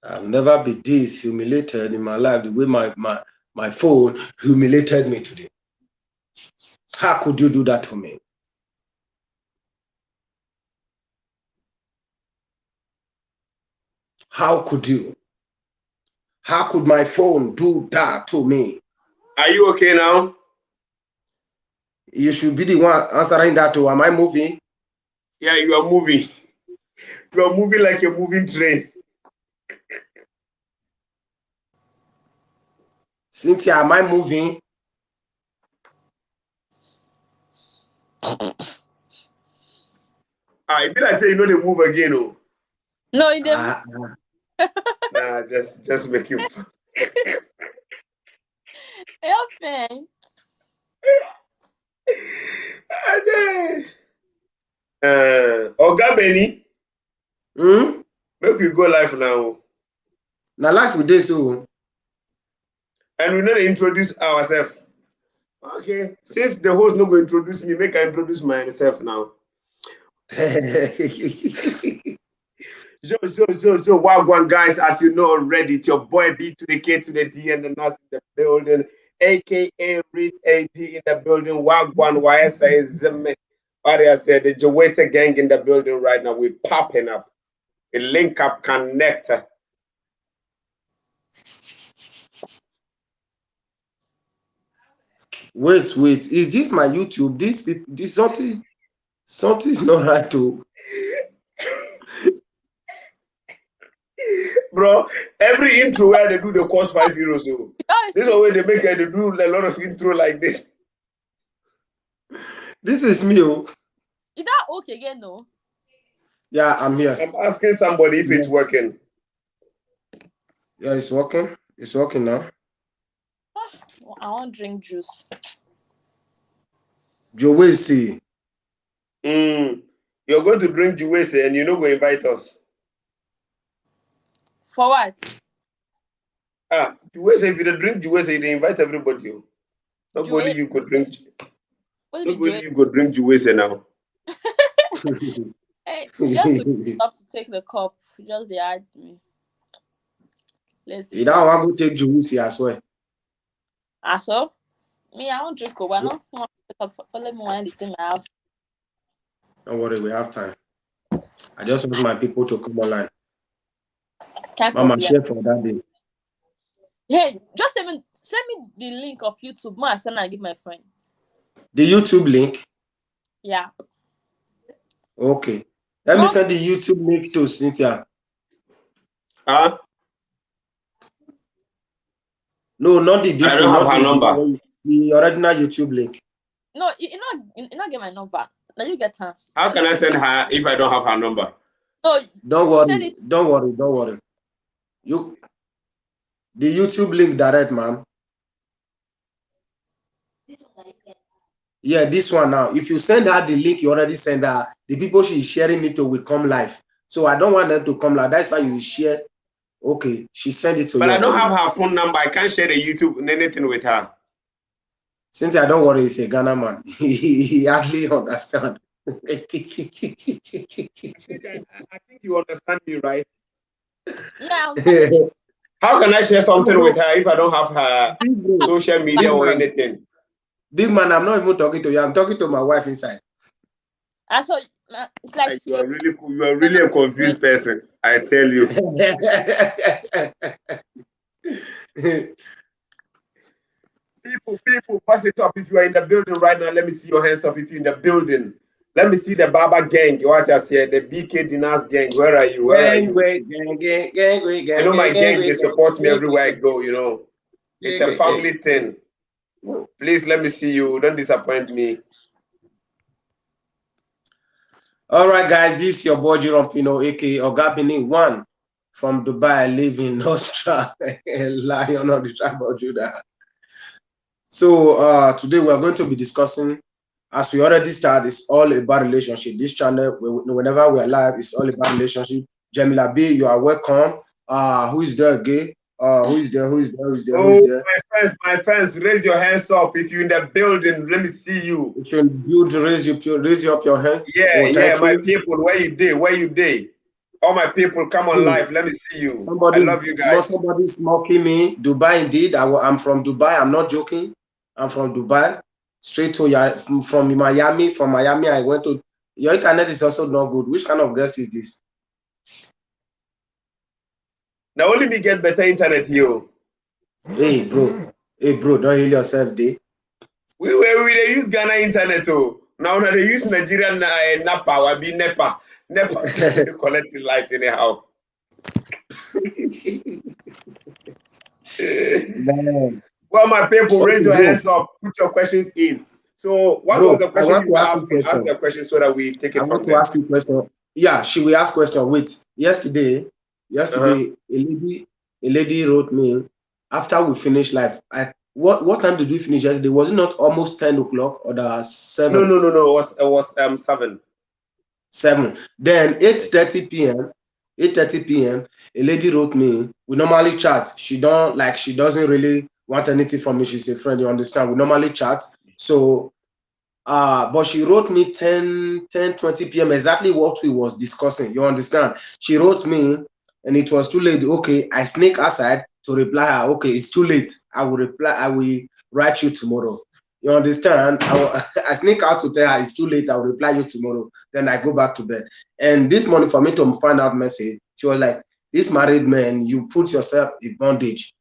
I've never been this humiliated in my life the way my phone humiliated me today. How could you do that to me? How could you? How could my phone do that to me? Are you okay now? You should be the one answering that to. Am I moving? Yeah, you are moving. You are moving like a moving train. Cynthia, am I moving? It be like say you know they move again, oh. No, it didn't. Nah, just make you fun. You're fine. Oga Benny, make we go live now. Now life with this, so. And we need to introduce ourselves. Okay, since the host not going to introduce me, make I introduce myself now. So, Wagwan guys, as you know already, it's your boy B to the K to the D and the Nas in the building, aka Read AD in the building. Wagwan YSA is what I said, the Jawesa gang in the building right now. We're popping up. A link up connector. Wait, is this my YouTube? This people, this something is not right too. Bro, every intro where they do the cost €5. So this is the way they make it. They do a lot of intro like this. This is me. Oh. Is that okay again, no? Yeah, I'm here. I'm asking somebody if it's working. Yeah, it's working. It's working now. I want to drink juice. Jowesi. You're going to drink Jowesi and you're not going to invite us. For what? Jowesi, if you don't drink Jowesi, they invite everybody. Nobody you could drink. Nobody you could drink Jowesi now. Hey, just have to take the cup. Just they add me. Let's see. You don't want to take Jowesi as well. So? Me, I won't drink Coba. No, let me want to stay in my house. Don't worry, we have time. I just want my people to come online. Mama, share for that day. Hey, just send me the link of YouTube. Ma, send I give my friend. The YouTube link? Yeah. Okay. Let me send the YouTube link to Cynthia. No, not the I don't have her number. The original YouTube link. No, you not get my number. Now you get chance. How can I send her if I don't have her number? No, don't worry. The YouTube link direct, ma'am. Yeah, this one now. If you send her the link, you already send her. The people she's sharing it to will come live. So I don't want them to come live. That's why you share. Okay, she sent it to you. But I don't have her phone number. I can't share the YouTube and anything with her. Cynthia, don't worry, he's a Ghana man. He hardly understands. I think you understand me, right? Yeah. How can I share something with her if I don't have her social media or anything? Big man, I'm not even talking to you. I'm talking to my wife inside. So it's like you are really a confused person. I tell you. People, pass it up. If you are in the building right now, let me see your hands up. If you're in the building, let me see the Baba gang. What I said, the BK Dinas gang. Where are you? Gang. I know my gang. They support me everywhere I go. You know, it's a family thing. Please let me see you. Don't disappoint me. All right, guys. This is your boy Jerome Pino, aka Ogabini One from Dubai. I live in Australia, Lion of the tribe of Judah. So today we are going to be discussing, as we already started, it's all about relationship. This channel, whenever we are live, it's all about relationship. Jamila B, you are welcome. Who is there again? Who is there? My friends, raise your hands up if you're in the building. Let me see you. If you raise up your hands. Yeah, my people, where you day? All my people, come on live. Let me see you. I love you guys. Somebody's mocking me. Dubai, indeed. I'm from Dubai. I'm not joking. I'm from Dubai. Straight to from Miami. From Miami, I went to. Your internet is also not good. Which kind of guest is this? Now only me get better internet here. Hey, bro. Hey, bro. Don't heal yourself, day. We they use Ghana internet too. Now they use Nigerian NAPA. We be NEPA. NEPA collecting light anyhow. Well, my people, raise your hands up. Put your questions in. So, what was the question you were asking? Ask the question so that we take it from there. I want to ask you a question. Yeah, she will ask question. Wait, yesterday, a lady wrote me after we finished live. What time did we finish yesterday? Was it not almost 10 o'clock or the 7? No. It was 7. 7. Then 8:30 p.m. 8:30 p.m. A lady wrote me. We normally chat. She doesn't really want anything from me. She's a friend. You understand? We normally chat. So, but she wrote me 10:20 p.m. exactly what we was discussing. You understand? She wrote me, and it was too late. Okay, I sneak aside to reply her. Okay, it's too late. I will reply. I will write you tomorrow. You understand? I sneak out to tell her it's too late. I'll reply you tomorrow. Then I go back to bed. And this morning, for me to find out message, she was like, "This married man, you put yourself in bondage."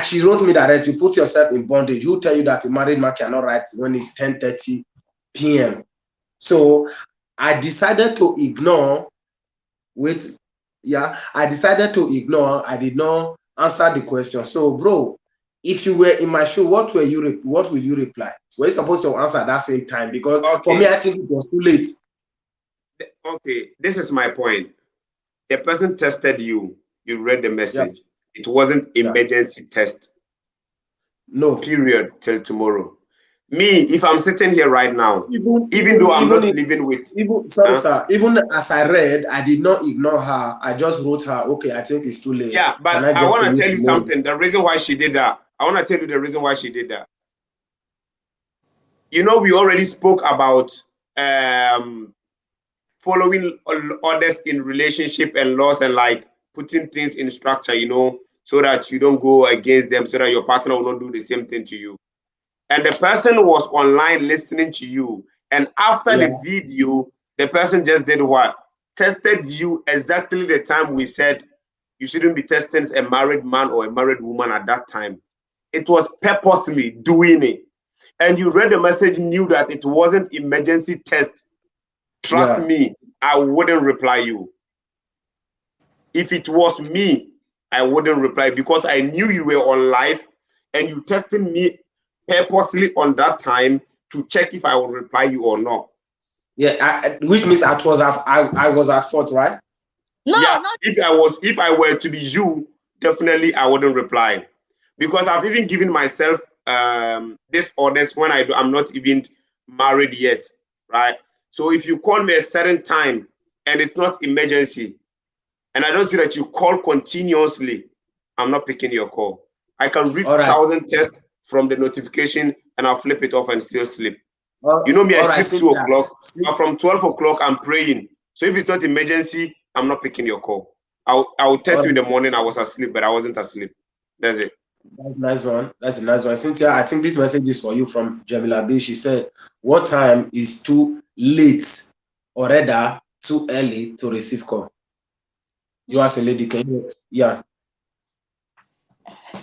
She wrote me that you put yourself in bondage. Who tell you that a married man cannot write when it's 10:30 p.m.? So I decided to ignore. I decided to ignore. I did not answer the question. So, bro, if you were in my shoe, what will you reply? Were you supposed to answer at that same time? Because for me, I think it was too late. Okay, this is my point. The person tested you. You read the message. Yeah. It wasn't emergency test. No. Period. Till tomorrow. Me, if I'm sitting here right now, even though I'm not living with... Even as I read, I did not ignore her. I just wrote her, okay, I think it's too late. Yeah, but I want to tell you something. The reason why she did that. I want to tell you the reason why she did that. You know, we already spoke about following others in relationship and laws and like putting things in structure, you know, so that you don't go against them, so that your partner will not do the same thing to you. And the person was online listening to you. And after the video, the person just did what? Tested you exactly the time we said you shouldn't be testing a married man or a married woman at that time. It was purposely doing it. And you read the message, knew that it wasn't emergency test. Trust me, I wouldn't reply you. If it was me, I wouldn't reply because I knew you were on live and you tested me purposely on that time to check if I would reply you or not. Yeah, which means I was at fault, right? No, yeah, if I were to be you, definitely I wouldn't reply because I've even given myself this orders when I'm not even married yet, right? So if you call me a certain time and it's not emergency, and I don't see that you call continuously, I'm not picking your call. I can read 1,000 texts from the notification and I'll flip it off and still sleep. You know me, I sleep 2 o'clock, but from 12 o'clock, I'm praying. So if it's not emergency, I'm not picking your call. I'll text you in the morning. I was asleep, but I wasn't asleep. That's it. That's a nice one. That's a nice one. Cynthia, I think this message is for you from Jamila B. She said, what time is too late or rather too early to receive call? You as a lady, can you? Yeah.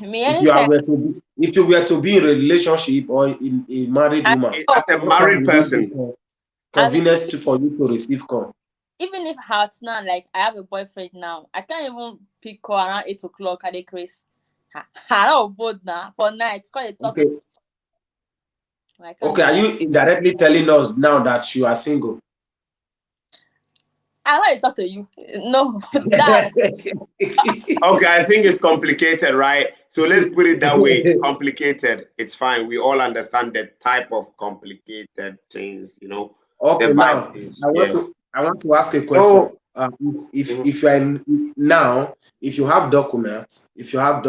If you were to be in a relationship or in a married woman, as a married person, convenience for you to receive call. Even if it's not like I have a boyfriend now, I can't even pick call around 8 o'clock at the Chris. I don't vote now for night. Okay. Okay, are you indirectly telling us now that you are single? I want to talk to you. No. Okay, I think it's complicated, right? So let's put it that way. Complicated. It's fine. We all understand the type of complicated things, you know. Okay, now I want to ask a question. If you are if you have documents, extra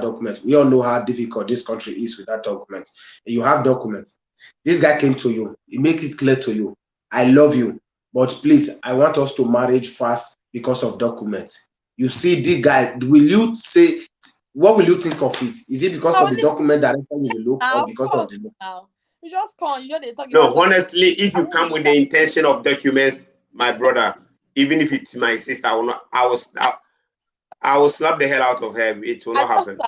documents, we all know how difficult this country is with that document. You have documents. This guy came to you. He makes it clear to you. I love you. but please, I want us to marriage fast because of documents. You see, the guy, will you say, what will you think of it? Is it because of the document direction you will look, or Of because of the course, look? now you just come. You know they talk about No, document. honestly, if I you won't come do with that. the intention of documents, my brother, even if it's my sister, I will not. I will slap the hell out of her. It will I not just happen.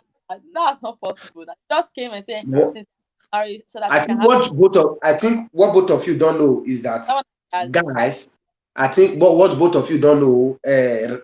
that's not possible. That just came and said What since married so that we can have I think what both of you don't know is that, that one as guys, I think what both of you don't know,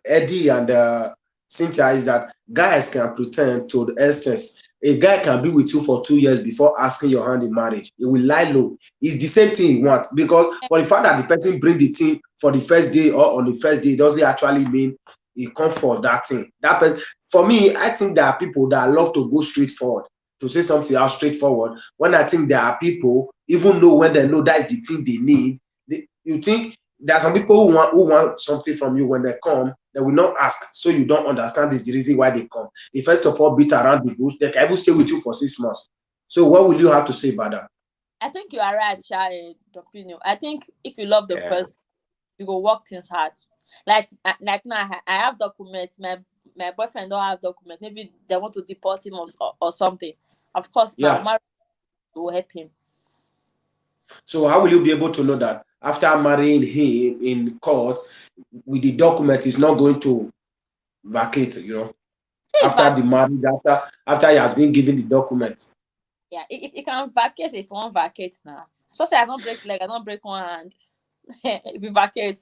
Eddie and Cynthia, is that guys can pretend to the instance. A guy can be with you for 2 years before asking your hand in marriage. He will lie low. It's the same thing he wants, because for the fact that the person bring the thing for the first day or on the first day, doesn't actually mean he come for that thing. That person, for me, I think there are people that love to go straight forward, to say something out straightforward. When I think there are people, even though when they know that is the thing they need, you think there are some people who want something from you. When they come, they will not ask, so you don't understand this the reason why they come. They first of all beat around the bush. They can even stay with you for 6 months. So what will you have to say about that? I think you are right, opinion. I think if you love the Yeah. person, you go work things hard. Like now, I have documents. My boyfriend don't have documents. Maybe they want to deport him or something. Of course, now Yeah. marriage will help him. So how will you be able to know that after marrying him in court with the document is not going to vacate? If After the marriage, after he has been given the document. yeah, if you can vacate, if you want vacate now. So say I don't break leg, I don't break one hand. If you vacate,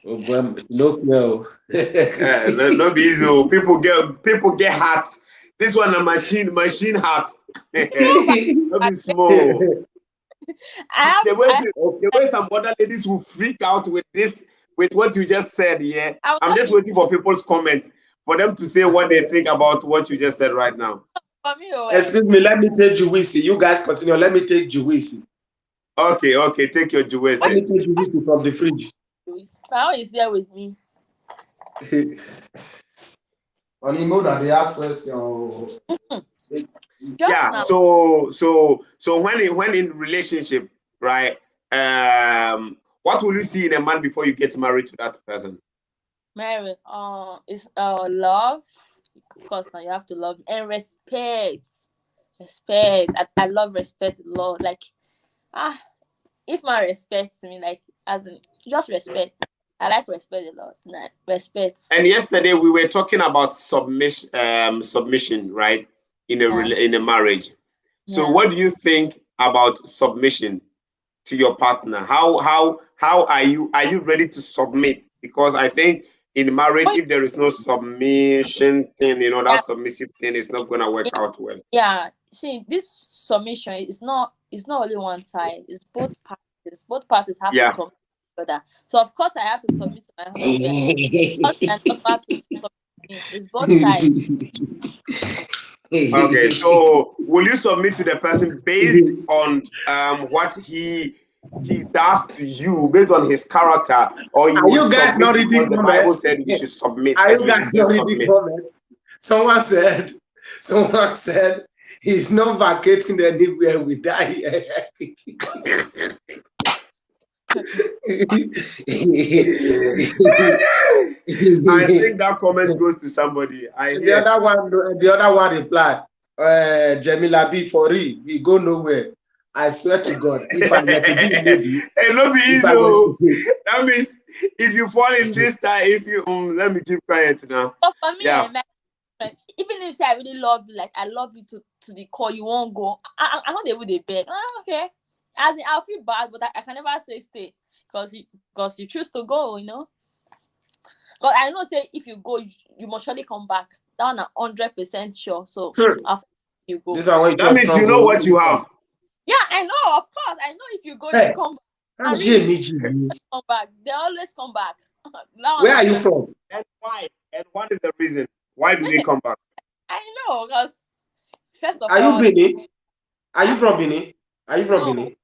Oh, well, no. No be easy. People get hurt. This one a machine heart. No be small. I The have way some other ladies will freak out with this, with what you just said. Yeah, I will I'm not just be waiting for people's comments for them to say what they think about what you just said right now. for me. Excuse me, let me take Juwisi. You guys continue. Let me take Juwisi. Okay, take your Let me Juwesi. take Juwisi from the fridge. Now is here with me. On email that they ask question. Just Yeah. now, So when in relationship, right? What will you see in a man before you get married to that person? married. Is love. Of course, now you have to love and respect. Respect. I love respect a lot. Like if man respects me, like as in just respect. I like respect a lot. Nah, respect. And yesterday we were talking about submission, right? Yeah. In a marriage. So Yeah. what do you think about submission to your partner? How are you ready to submit? Because I think in marriage, But if there is no submission thing, that yeah, submissive thing is not gonna work out well. yeah. See, this submission is not. It's not only one side. It's both parties. Both parties have to Yeah. submit to the other. So of course I have to submit to my husband. Husband also have to submit to me. It's both sides. Okay. So will you submit to the person based on what he does to you, based on his character, or you Are will you guys not submit reading because the Bible comments? said we should submit Are and you he will guys still not reading submit? comments? Someone said he's not vacating anywhere with that. I think that comment goes to somebody. I hear. The other one replied, Jamila B for real, we go nowhere. I swear to God, if I were to be a lady, It not be if easy. I were That means if you fall in this time, if you let me keep quiet now. But for me, Yeah. my friend, even if say I really love you, like I love you to the core, you won't go. I know they would they beg. Okay. As in, I'll feel bad, but I can never say stay because you choose to go, Because I know say if you go, you must surely come back. That one 100% sure. So after you go. this one when you That means you strong, know what you have. Yeah, I know, of course. I know if you go, you Hey, come back. I'm Really Jimmy. come back. They always come back. That one Where are you 100%. from? And why? And what is the reason? Why do they come back? I know, because first of Are you all, Benin? Are you huh? from Benin? Are you from No, Benin?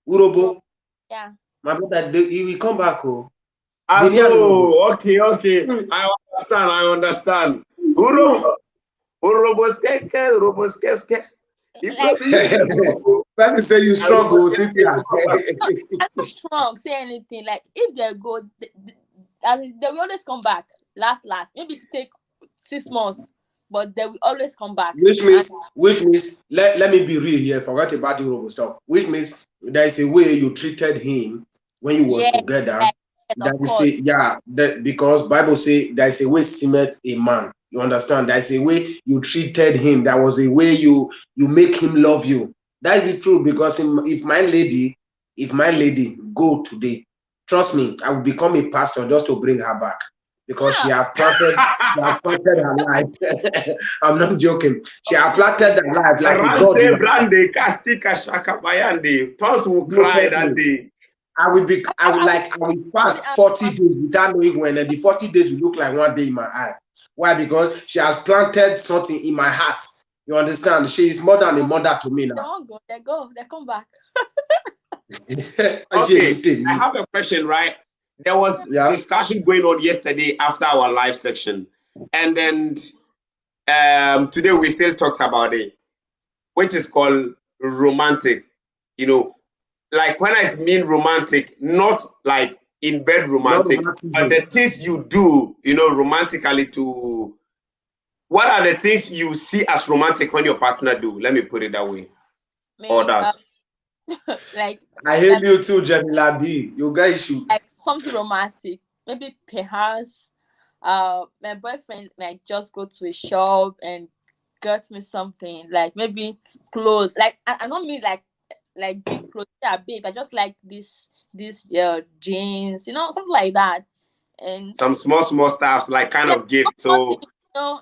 no, Urobo? yeah. My brother, he will come back. Oh. Ah, Benin and Urobo. so okay. I understand. Urobo, urobo skeke, urobo skeske. If not Like be you, Person say you strong, go Cynthia. I'm not strong. Say anything like if they go, they will always come back. Last, maybe if you take 6 months, but they will always come back. Which means, let me be real here. Forget about the robo stuff. Which means there is a way you treated him when you was together. That is say, because Bible say there is a way seemeth a man. You understand? There is a way you treated him. There was a way you make him love you. That is the truth. Because if my lady go today, trust me, I will become a pastor just to bring her back. Because she have planted her life. I'm not joking. She have planted her life like a brande, castica shaka bayande. Toss will cry that day. I will fast 40 days without knowing when, and the 40 days will look like one day in my eye. Why? Because she has planted something in my heart. You understand? She is more than a mother to me now. They come back. Okay, I have a question, right? There was discussion going on yesterday after our live section, and then today we still talked about it, which is called romantic. You know, like when I mean romantic, not like in bed romantic, but the things you do, you know, romantically to. What are the things you see as romantic when your partner do? Let me put it that way. Others. Like I hate you too, Jamila B. You guys should like something romantic. Maybe perhaps my boyfriend might just go to a shop and get me something, like maybe clothes. Like I don't mean like big clothes, big. I just like this jeans, you know, something like that. And some small stuffs, like kind of gift. So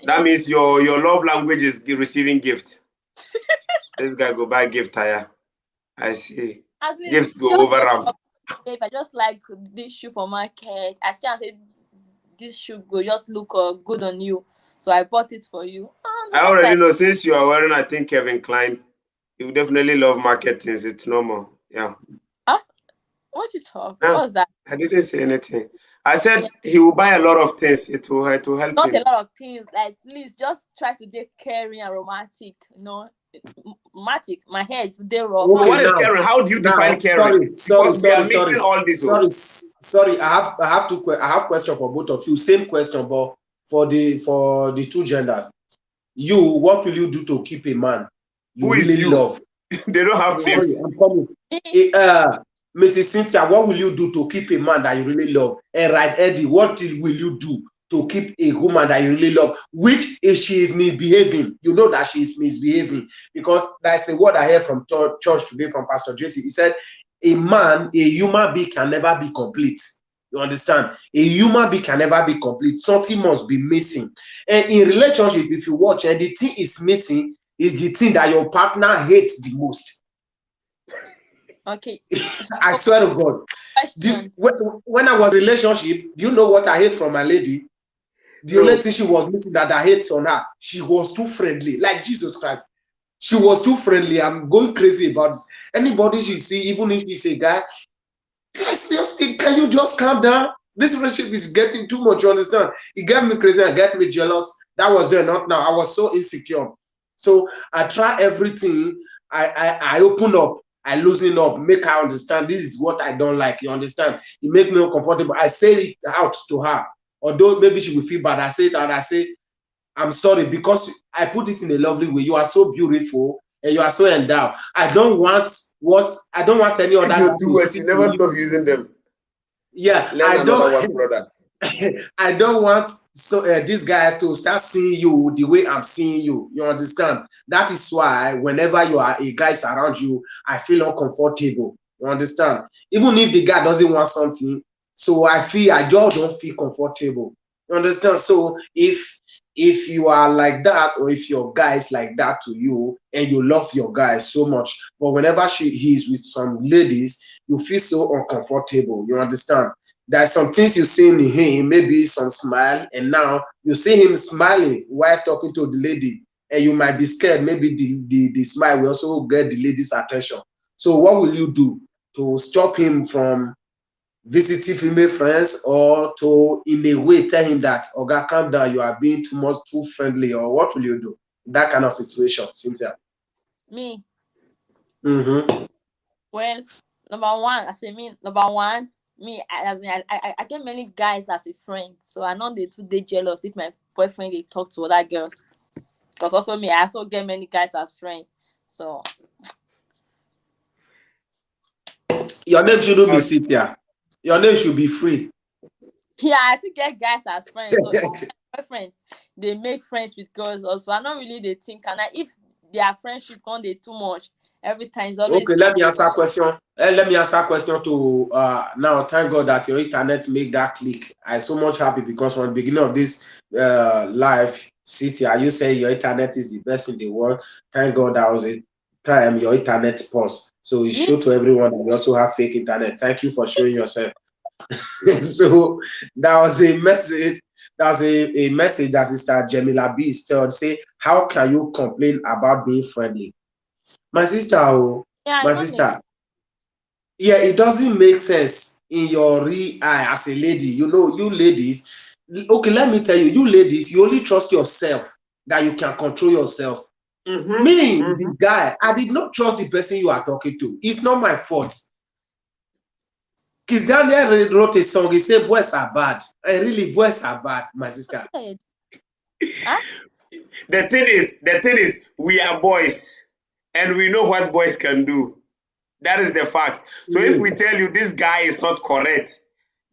that means your love language is receiving gift. This guy go buy gift tire. I see. Gifts go over them. If I just like this shoe for market, I see and say this shoe go just look good on you, so I bought it for you. I already know, since you are wearing, I think, Kevin Klein, you definitely love market things. It's normal. Yeah. Huh? What you talk? No, what's that? I didn't say anything. I said he will buy a lot of things. It will help Not him. A lot of things. Like, please just try to get caring and romantic. You know, romantic. My head they rough. Okay, what is caring? How do you define caring? Because we are mixing all this. Sorry. I have question for both of you. Same question, but for the two genders. You, what will you do to keep a man you really love? They don't have names. I'm coming. Mrs. Cynthia, what will you do to keep a man that you really love? And right, Eddie, what will you do to keep a woman that you really love? Which, if she is misbehaving, you know that she is misbehaving. Because that's a word I heard from church today from Pastor Jesse. He said, a human being can never be complete. You understand? A human being can never be complete. Something must be missing. And in relationship, if you watch, and the thing is missing is the thing that your partner hates the most. Okay. I swear to God. When I was in a relationship, do you know what I hate from my lady? The only thing she was missing that I hate on her, she was too friendly. Like Jesus Christ. She was too friendly. I'm going crazy about this. Anybody she see, even if she's a guy, can you just calm down? This relationship is getting too much, you understand? It got me crazy and got me jealous. That was there, not now. I was so insecure. So I try everything. I open up. I loosen up, make her understand this is what I don't like. You understand? It make me uncomfortable. I say it out to her. Although maybe she will feel bad. I say it out. I say, I'm sorry, because I put it in a lovely way. You are so beautiful and you are so endowed. I don't want any other. You never stop using them. Yeah, I don't. Brother. I don't want this guy to start seeing you the way I'm seeing you. You understand? That is why whenever you are a guy around you, I feel uncomfortable. You understand? Even if the guy doesn't want something, so I just don't feel comfortable. You understand? So if you are like that, or if your guy is like that to you, and you love your guy so much, but whenever he is with some ladies, you feel so uncomfortable. You understand? There's some things you see in him, maybe some smile, and now you see him smiling while talking to the lady, and you might be scared. Maybe the smile will also get the lady's attention. So what will you do to stop him from visiting female friends, or to, in a way, tell him that, Oga, calm down, you are being too friendly, or what will you do in that kind of situation, Cynthia? Me. Well, number one, number one, I get many guys as a friend, so I know they too they jealous if my boyfriend they talk to other girls. Because also me, I also get many guys as friends. So Your name shouldn't be Cynthia. Your name should be Free. yeah, I still get guys as friends. So my boyfriend, they make friends with girls also. I not really they think, and if their friendship gone they too much, every time it's always Okay, let me answer a question. Let me answer a question to now. Thank God that your internet make that click. I'm so much happy because from the beginning of this live city, you say your internet is the best in the world. Thank God that was a time your internet paused. So it showed to everyone that we also have fake internet. Thank you for showing yourself. So that was a message. That's a message that Sister Jamila B is told. Say, how can you complain about being friendly? My sister, yeah, my I know sister, yeah, it doesn't make sense in your real eye as a lady. You know, you ladies, okay, let me tell you, you ladies, you only trust yourself that you can control yourself. Me, the guy, I did not trust the person you are talking to. It's not my fault. Kiss Daniel wrote a song, he said, boys are bad. And really, boys are bad, my sister. Huh? The thing is, we are boys, and we know what boys can do. That is the fact. So if we tell you this guy is not correct,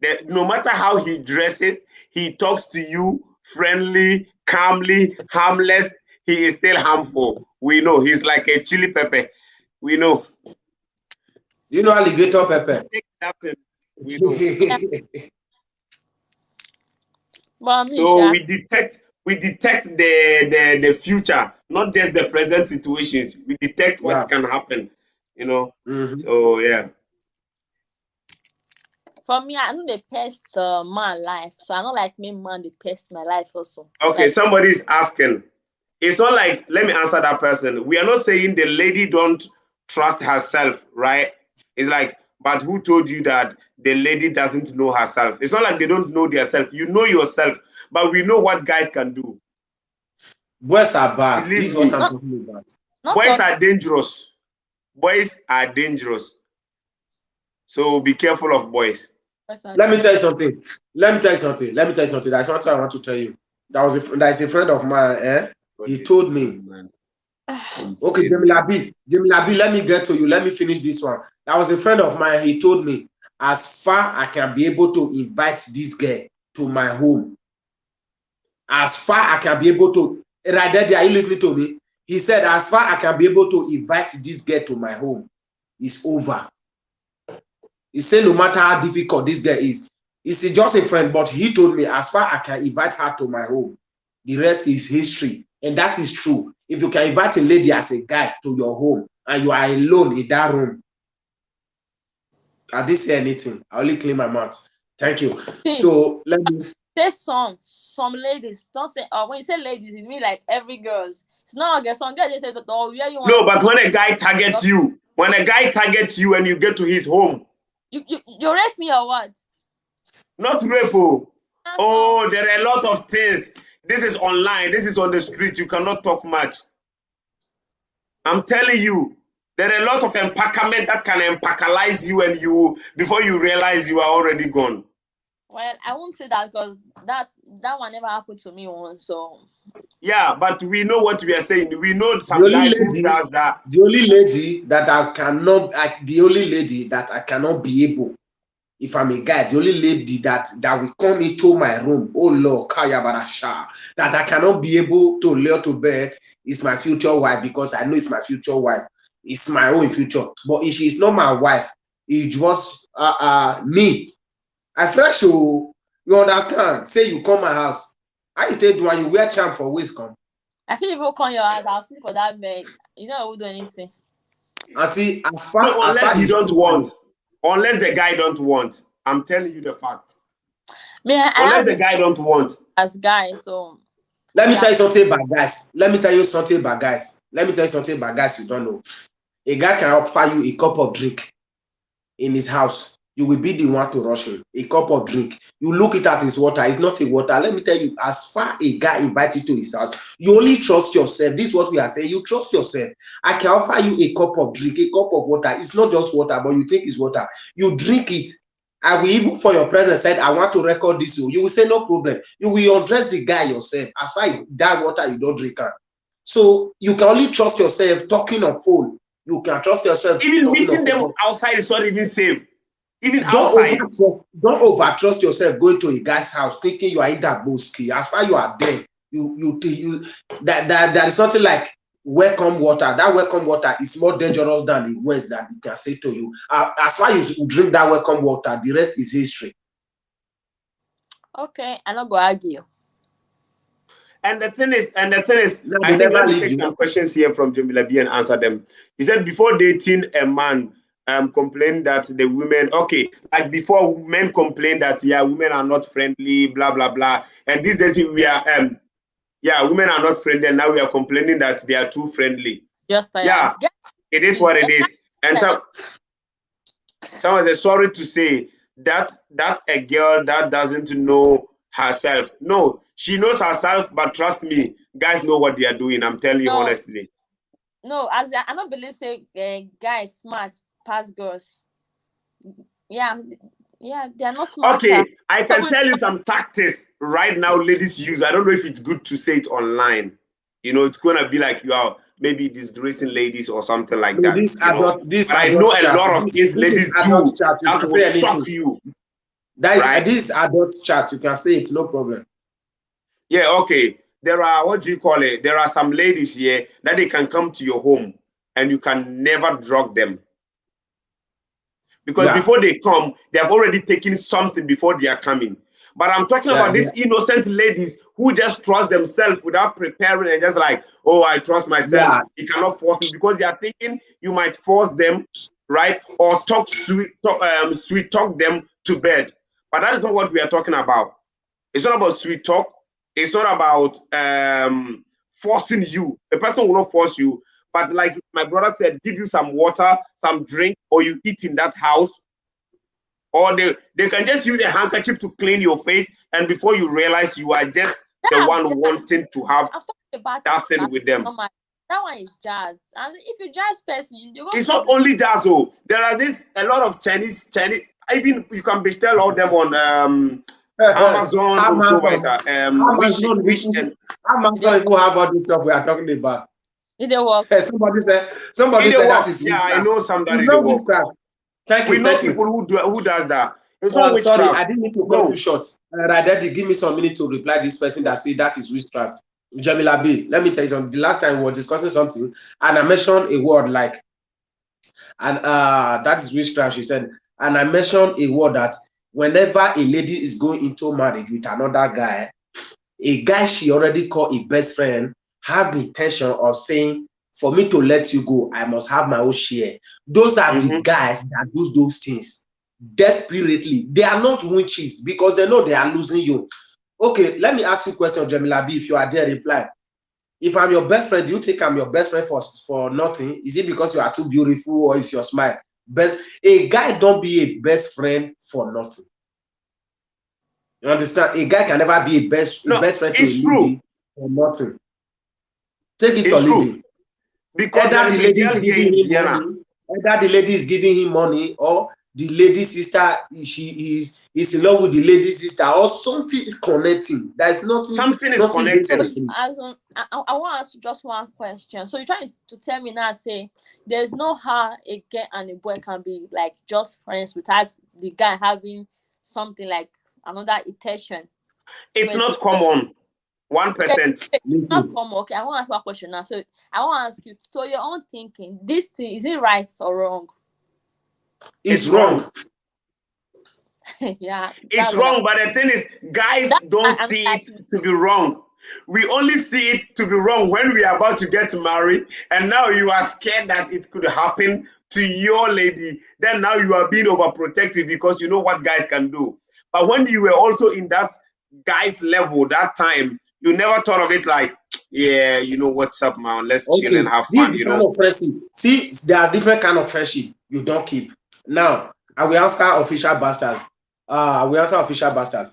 that no matter how he dresses, he talks to you friendly, calmly, harmless, he is still harmful. We know he's like a chili pepper. We know. You know alligator pepper. We know. But So we detect the future, not just the present situations. We detect what can happen, you know. So yeah. For me, I know they pest man life, so I don't like me man they pest my life also. Okay, like, somebody is asking. It's not like, let me answer that person. We are not saying the lady don't trust herself, right? It's like, but who told you that the lady doesn't know herself? It's not like they don't know themselves. You know yourself, but we know what guys can do. Boys are bad. Believe This is me. what I'm talking about. Boys are dangerous. Boys are dangerous. So be careful of boys. Let me tell you something. Let me tell you something. That's what I want to tell you. That is a friend of mine. He told me. Okay, Jamila B, let me get to you. Let me finish this one. That was a friend of mine. He told me, as far I can be able to invite this girl to my home, as far I can be able to, right there, are you listening to me? He said, as far I can be able to invite this girl to my home, it's over. He said, no matter how difficult this girl is, he's just a friend, but he told me, as far I can invite her to my home, the rest is history. And that is true. If you can invite a lady as a guy to your home and you are alone in that room, I didn't say anything. I only clean my mouth. Thank you. So let me say some ladies. Don't say when you say ladies, it means like every girls. It's not okay. Some girls they say that where you want. No, but when a guy targets you, and you get to his home, you rape me or what? Not rape. Oh, there are a lot of things. This is online. This is on the street. You cannot talk much. I'm telling you, there are a lot of empackment that can empackalize you, and you before you realize you are already gone. Well, I won't say that because that one never happened to me once. So yeah, but we know what we are saying. We know some guys who does that. The only lady that I cannot be able, if I'm a guy, the only lady that will come into my room, oh Lord, that I cannot be able to lay to bed is my future wife, because I know it's my future wife. It's my own future. But if she's not my wife, it was me. I fresh you understand? Say you come my house. How you take when you wear charm for waist come? I feel if you come your house, I'll sleep for that bed. You know I would do anything. Auntie, unless you don't want. Unless the guy don't want. I'm telling you the fact. Unless the guy don't want. As guys, so let me tell you something about guys. Let me tell you something about guys you don't know. A guy can offer you a cup of drink in his house. you will be the one to rush him. A cup of drink. You look it at his water. It's not a water. Let me tell you, as far a guy invites you to his house, you only trust yourself. This is what we are saying. You trust yourself. I can offer you a cup of drink, a cup of water. It's not just water, but you think it's water. You drink it. I will even for your presence said, I want to record this. You will say, no problem. You will undress the guy yourself. As far as that water, you don't drink it. So you can only trust yourself talking on phone. You can trust yourself. Even meeting them outside is not even safe. Even outside. Don't overtrust yourself going to a guy's house thinking you are in that boski. As far as you are there, that is something like welcome water. That welcome water is more dangerous than the words that they can say to you. As far as you drink that welcome water, the rest is history. Okay, I'm not gonna argue. And the thing is, no, I think let me take some questions here from Jamila B and answer them. He said before dating a man, complained that the women, okay, like before men complain that women are not friendly, blah blah blah, and these days we are women are not friendly, and now we are complaining that they are too friendly. Just it is what it is. And someone says sorry to say that a girl that doesn't know herself. No, she knows herself, but trust me, guys know what they are doing. I'm telling you honestly. No, as I don't believe say guys smart past girls. Yeah, they are not smart. Okay, I can tell you some tactics right now ladies use. I don't know if it's good to say it online. You know, it's gonna be like you are maybe disgracing ladies or something like that. I know a lot of things ladies do that will shock you. This is adult chat. You can say it, no problem. Yeah, okay. There are, what do you call it? There are some ladies here that they can come to your home and you can never drug them. Because before they come, they have already taken something before they are coming. But I'm talking about these innocent ladies who just trust themselves without preparing and just like, oh, I trust myself. You cannot force me, because they are thinking you might force them, right? Or sweet talk them to bed. But that is not what we are talking about. It's not about sweet talk. It's not about forcing you. The person will not force you. But like my brother said, give you some water, some drink, or you eat in that house. Or they can just use a handkerchief to clean your face, and before you realize you are just the one wanting to have that thing with them. That one is jazz. And if you jazz person, it's not only jazz. So there are a lot of Chinese. Even you can bestow all them on Amazon. Amazon, if you have all this stuff we are talking about. It didn't work. Somebody said that is witchcraft. I know somebody. Thank you. We know people who does that. It's not witchcraft. Sorry, I didn't need to go too short. Radedi, give me some minute to reply this person that said that is witchcraft. Jamila B, let me tell you something. The last time we were discussing something, and I mentioned a word like, and that is witchcraft. She said, and I mentioned a word that whenever a lady is going into marriage with another guy, a guy she already called a best friend have the intention of saying, for me to let you go, I must have my own share. Those are the guys that do those things desperately. They are not witches because they know they are losing you. Okay, let me ask you a question, Jamila B. If you are there, reply. If I'm your best friend, do you think I'm your best friend for nothing? Is it because you are too beautiful, or is your smile? A guy don't be a best friend for nothing. You understand? A guy can never be a best friend to a lady for nothing. Take it or leave it. Because either the lady is giving him money, or the lady sister is in love with the lady sister, or something is connecting. There's nothing. Something is connecting. I want to ask just one question. So you're trying to tell me now, say there's no how a girl and a boy can be like just friends without the guy having something like another intention. It's not common. 1%. Not common. Okay, I want to ask one question now. So I want to ask you, so your own thinking, this thing, is it right or wrong? It's wrong. Yeah. It's wrong, but the thing is, guys don't see it to be wrong. We only see it to be wrong when we are about to get married, and now you are scared that it could happen to your lady. Then now you are being overprotective because you know what guys can do. But when you were also in that guy's level that time, you never thought of it like, yeah, you know what's up, man. Let's chill and have fun. You know, of friendship. See, there are different kind of friendship you don't keep. Now, I will answer official bastards. I will answer official bastards.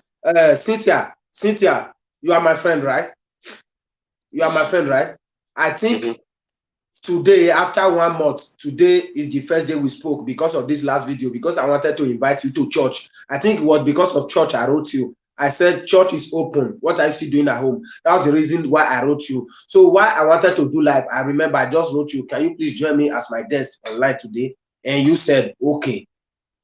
Cynthia, you are my friend, right? You are my friend, right? I think today, after 1 month, today is the first day we spoke because of this last video, because I wanted to invite you to church. I think it was because of church I wrote you. I said church is open. What are you still doing at home? That was the reason why I wrote you. So why I wanted to do live, I remember I just wrote you, can you please join me as my guest online today? And you said, okay.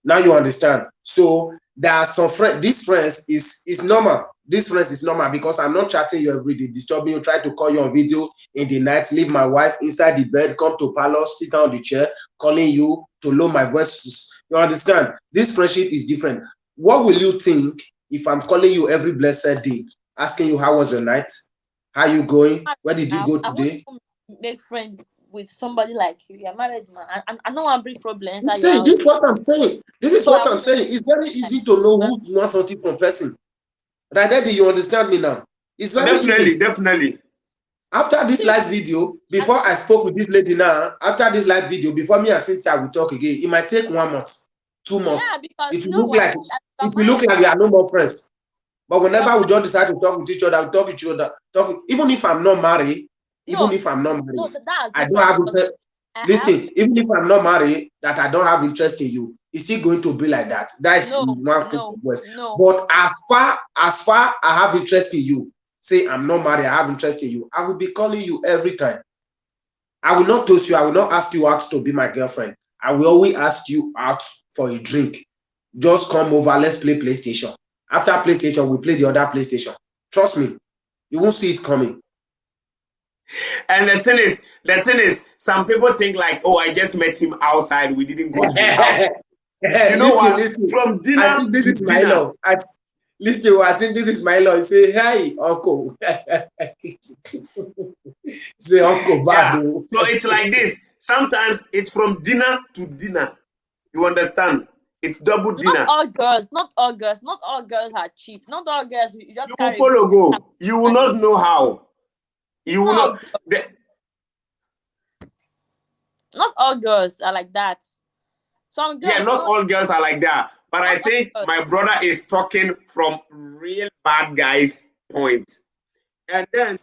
Now you understand. So there are some friends. This friends is normal. This friends is normal because I'm not chatting you every day, disturbing you, try to call you on video in the night, leave my wife inside the bed, come to parlor, sit down on the chair, calling you to lower my voice. You understand? This friendship is different. What will you think if I'm calling you every blessed day, asking you how was your night? How you going? Where did you go today? I want to make friends with somebody like you. You're married, man. I don't want to bring problems You at your see, this house. is what I'm saying. This is So what I I'm want to saying. It's very easy to know who wants something from person. Right, do you understand me now? It's very easy. Definitely. After this live video, before I spoke with this lady now, after this live video, before me and Cynthia will talk again, it might take 1 month, 2 months. Yeah, because It you will know look why? like we are no more friends. But whenever we don't decide to talk with each other, we talk with each other. Even if I'm not married, I don't have interest. Listen, even if I'm not married, that I don't have interest in you, it's still going to be like that. That is one thing. But as far I have interest in you, say I'm not married, I have interest in you, I will be calling you every time. I will not toast you. I will not ask you out to be my girlfriend. I will always ask you out for a drink. Just come over. Let's play PlayStation. After PlayStation, we play the other PlayStation. Trust me, you won't see it coming. And the thing is, some people think like, oh, I just met him outside. We didn't go to his house. You know what? Listen. From dinner I think this to is my dinner. law. Listen, I think this is my law. Say, hi, uncle. Say, uncle, bad. Yeah. So it's like this. Sometimes it's from dinner to dinner. You understand? It's double dinner. Not all girls are cheap. Not all girls you just will follow go. You will not know how. You will not. Not all girls are like that. Some girls. Yeah, not all girls are like that. But I think my brother is talking from real bad guys' point. And then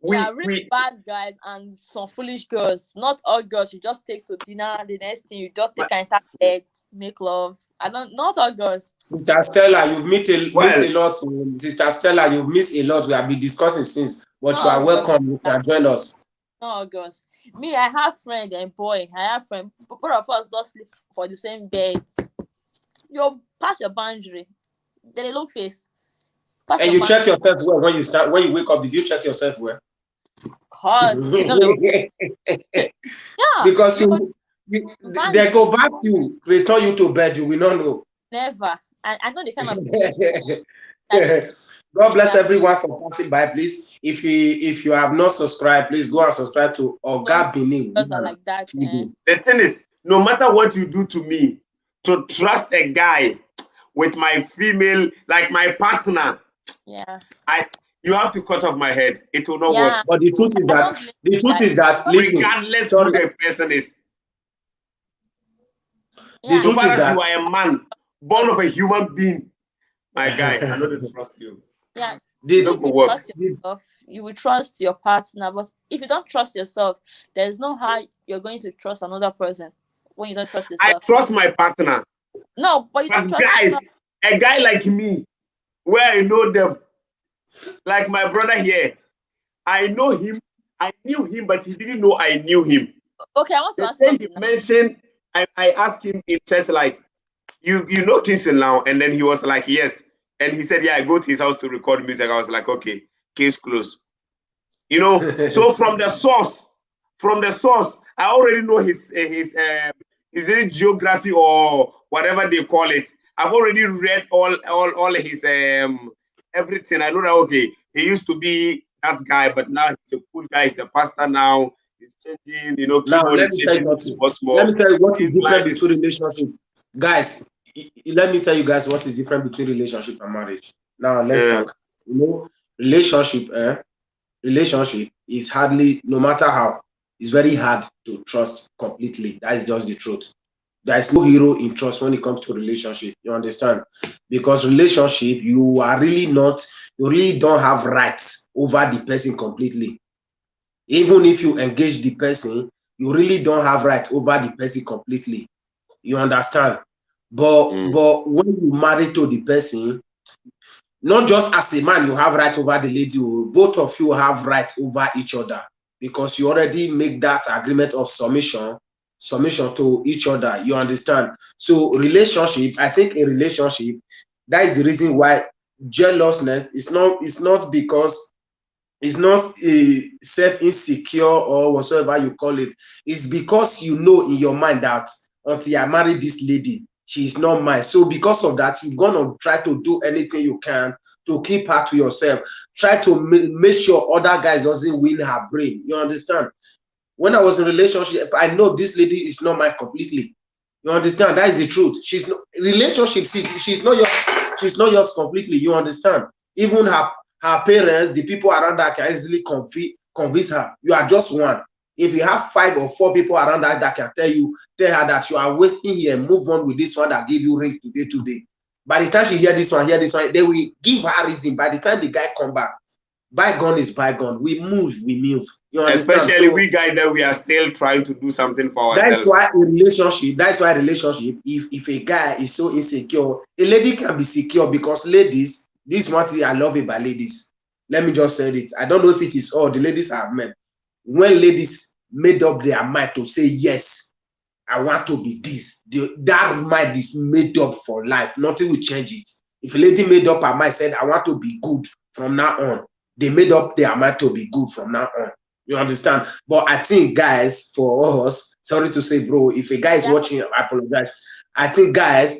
really bad guys and some foolish girls. Not all girls you just take to dinner. The next thing you just take and tap bed, make love. Not all girls. Sister Stella, you've missed a lot. Sister Stella, you've missed a lot. We have been discussing since, but you are welcome. You can join us. No girls. Me, I have friend and boy. I have friend. Both of us don't sleep for the same bed. You pass your boundary. They look face. And you check yourself well when you wake up. Did you check yourself well? Cause yeah, because they go back you, return you to bed. You will not know. Never. I know the kind of. God bless everyone for passing by. Please, if you have not subscribed, please go and subscribe to Oga Benin. Like that. The thing is, no matter what you do to me, to trust a guy with my female, like my partner, you have to cut off my head. It will not work. But the truth is that regardless who the person is, the truth is that you are a man born of a human being, my guy, I know they trust you. Yeah. If you trust yourself, you will trust your partner. But if you don't trust yourself, there's no how you're going to trust another person when you don't trust yourself. I trust my partner. No, but you don't trust guys, a guy like me, where I know them, like my brother here, I know him. I knew him, but he didn't know I knew him. Okay, I want to ask something. He mentioned, I asked him in church, like, you know Kingston now? And then he was like, yes. And he said, yeah, I go to his house to record music. I was like, okay, case closed. You know, so from the source, I already know his geography or whatever they call it. I've already read all his everything. I know that, okay, he used to be that guy, but now he's a cool guy. He's a pastor now. He's changing, you know, now, let me tell you what is different between relationship. Guys, let me tell you guys what is different between relationship and marriage. Now, let's talk. You know, relationship is hardly, no matter how, it's very hard to trust completely. That is just the truth. There is no hero in trust when it comes to relationship. You understand? Because relationship, you really don't have rights over the person completely. Even if you engage the person, you really don't have rights over the person completely. You understand? But when you marry to the person, not just as a man, you have right over the lady. Both of you have right over each other because you already make that agreement of submission to each other. You understand? So relationship, I think a relationship, that is the reason why jealousness is not because it's not a self-insecure or whatsoever you call it. It's because you know in your mind that until I marry this lady, she is not mine. So because of that, you're gonna try to do anything you can to keep her to yourself. Try to make sure other guys doesn't win her brain. You understand? When I was in a relationship, I know this lady is not mine completely. You understand? That is the truth. She's not relationship. She's not yours completely. You understand? Even her parents, the people around her can easily convince her. You are just one. If you have 5 or 4 people around her that can tell her that you are wasting here, move on with this one that give you ring today. By the time she hear this one, they will give her reason. By the time the guy come back, bygone is bygone. We move. You understand? Especially we guys that we are still trying to do something for ourselves. That's why a relationship, if a guy is so insecure, a lady can be secure because ladies, this is one thing I love about ladies. Let me just say it. I don't know if it is all the ladies I have met. When ladies made up their mind to say, yes, I want to be this, that mind is made up for life. Nothing will change it. If a lady made up her mind, said, I want to be good from now on, they made up their mind to be good from now on. You understand? But I think, guys, for us, sorry to say, bro, if a guy is watching, I apologize. I think, guys,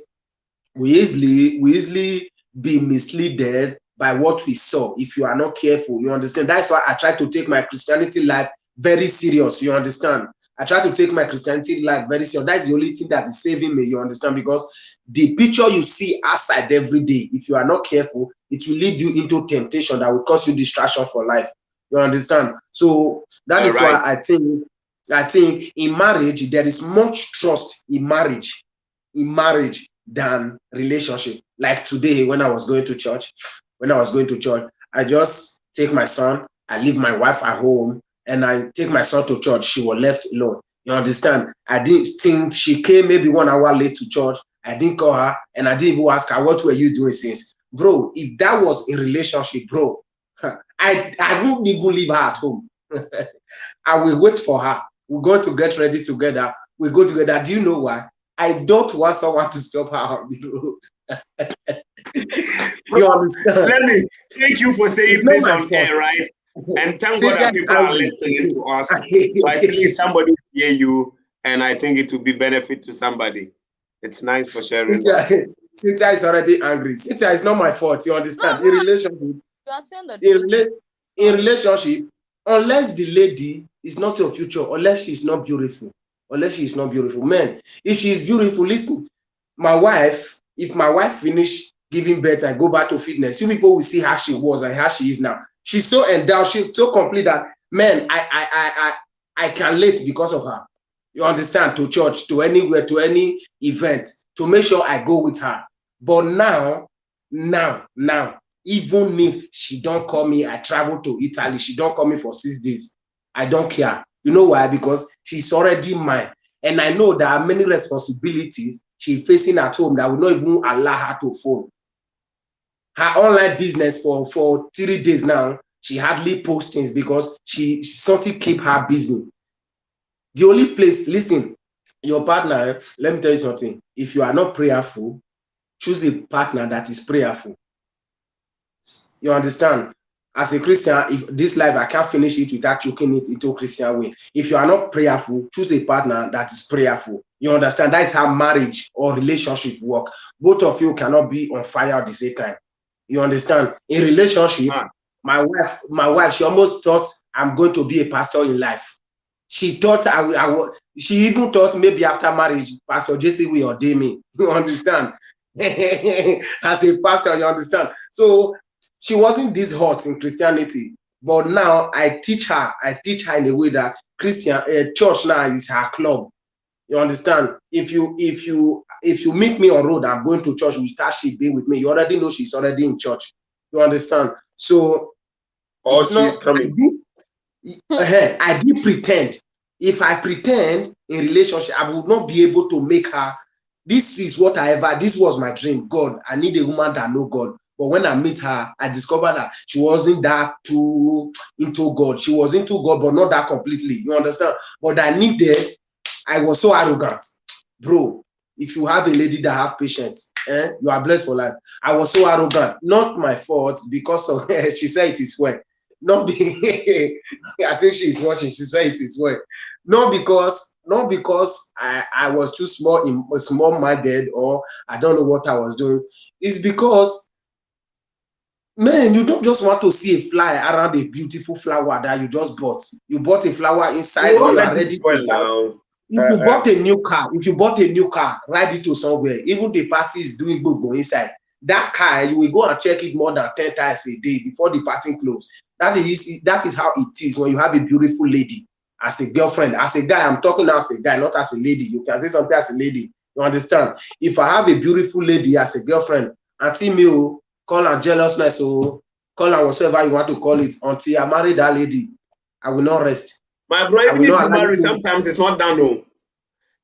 we easily be misled by what we saw if you are not careful. You understand? That's why I try to take my Christianity life very serious. You understand? I try to take my Christianity life very serious. That's the only thing that is saving me. You understand? Because the picture you see outside every day, if you are not careful, it will lead you into temptation that will cause you distraction for life. You understand? So that is why I think in marriage there is much trust in marriage than relationship. Like today when I was going to church, I just take my son, I leave my wife at home, and I take my son to church. She was left alone. You understand? I didn't think she came maybe 1 hour late to church. I didn't call her, and I didn't even ask her, what were you doing since? Bro, if that was a relationship, bro, I wouldn't even leave her at home. I will wait for her. We're going to get ready together. We go together. Do you know why? I don't want someone to stop her on the road. You understand? Let me thank you for saying this on air, right? And thank God that people are listening to us. So I think somebody will hear you, and I think it will be benefit to somebody. It's nice for sharing. Cynthia is already angry. Cynthia, it's not my fault. You understand? In relationship, unless the lady is not your future, unless she's not beautiful, man, if she's beautiful, listen, if my wife finish giving birth and go back to fitness, you people will see how she was and how she is now. She's so endowed, she's so complete that, man, I can late because of her. You understand? To church, to anywhere, to any event, to make sure I go with her. But now, even if she don't call me, I travel to Italy, she don't call me for 6 days, I don't care. You know why? Because she's already mine. And I know there are many responsibilities she's facing at home that will not even allow her to phone. Her online business for 3 days now, she hardly posts things because she something keep her busy. The only place, listen, your partner, let me tell you something. If you are not prayerful, choose a partner that is prayerful. You understand? As a Christian, if this life, I can't finish it without choking it into a Christian way. If you are not prayerful, choose a partner that is prayerful. You understand? That is how marriage or relationship work. Both of you cannot be on fire at the same time. You understand? In relationship, my wife, she almost thought I'm going to be a pastor in life. She thought she even thought maybe after marriage, Pastor Jesse will ordain me. You understand? As a pastor, you understand? So she wasn't this hot in Christianity, but now I teach her in a way that church now is her club. You understand? If you meet me on road, I'm going to church, we start she be with me. You already know she's already in church. You understand? So Oh, it's she's not coming. I did pretend. If I pretend in relationship, I would not be able to make her. This is what this was my dream. God, I need a woman that know God. But when I meet her, I discovered that she wasn't that too into God. She was into God, but not that completely. You understand? But I was so arrogant. Bro, if you have a lady that have patience, you are blessed for life. I was so arrogant. Not my fault because of she said it is well. Not be I think she is watching. She said it is well. Not because I was too small minded, or I don't know what I was doing. It's because, man, you don't just want to see a fly around a beautiful flower that you just bought. You bought a flower inside, You or won't you are let it ready spoil to buy. now. If you bought a new car, ride it to somewhere. Even the party is doing gbogbo inside. That car, you will go and check it more than 10 times a day before the party close. That is how it is when you have a beautiful lady as a girlfriend. As a guy, I'm talking as a guy, not as a lady. You can say something as a lady. You understand? If I have a beautiful lady as a girlfriend, auntie me, call her jealousness, call her whatever you want to call it, until I marry that lady, I will not rest. My bro, I even will if not you allow marry, you to. sometimes it's not done. No.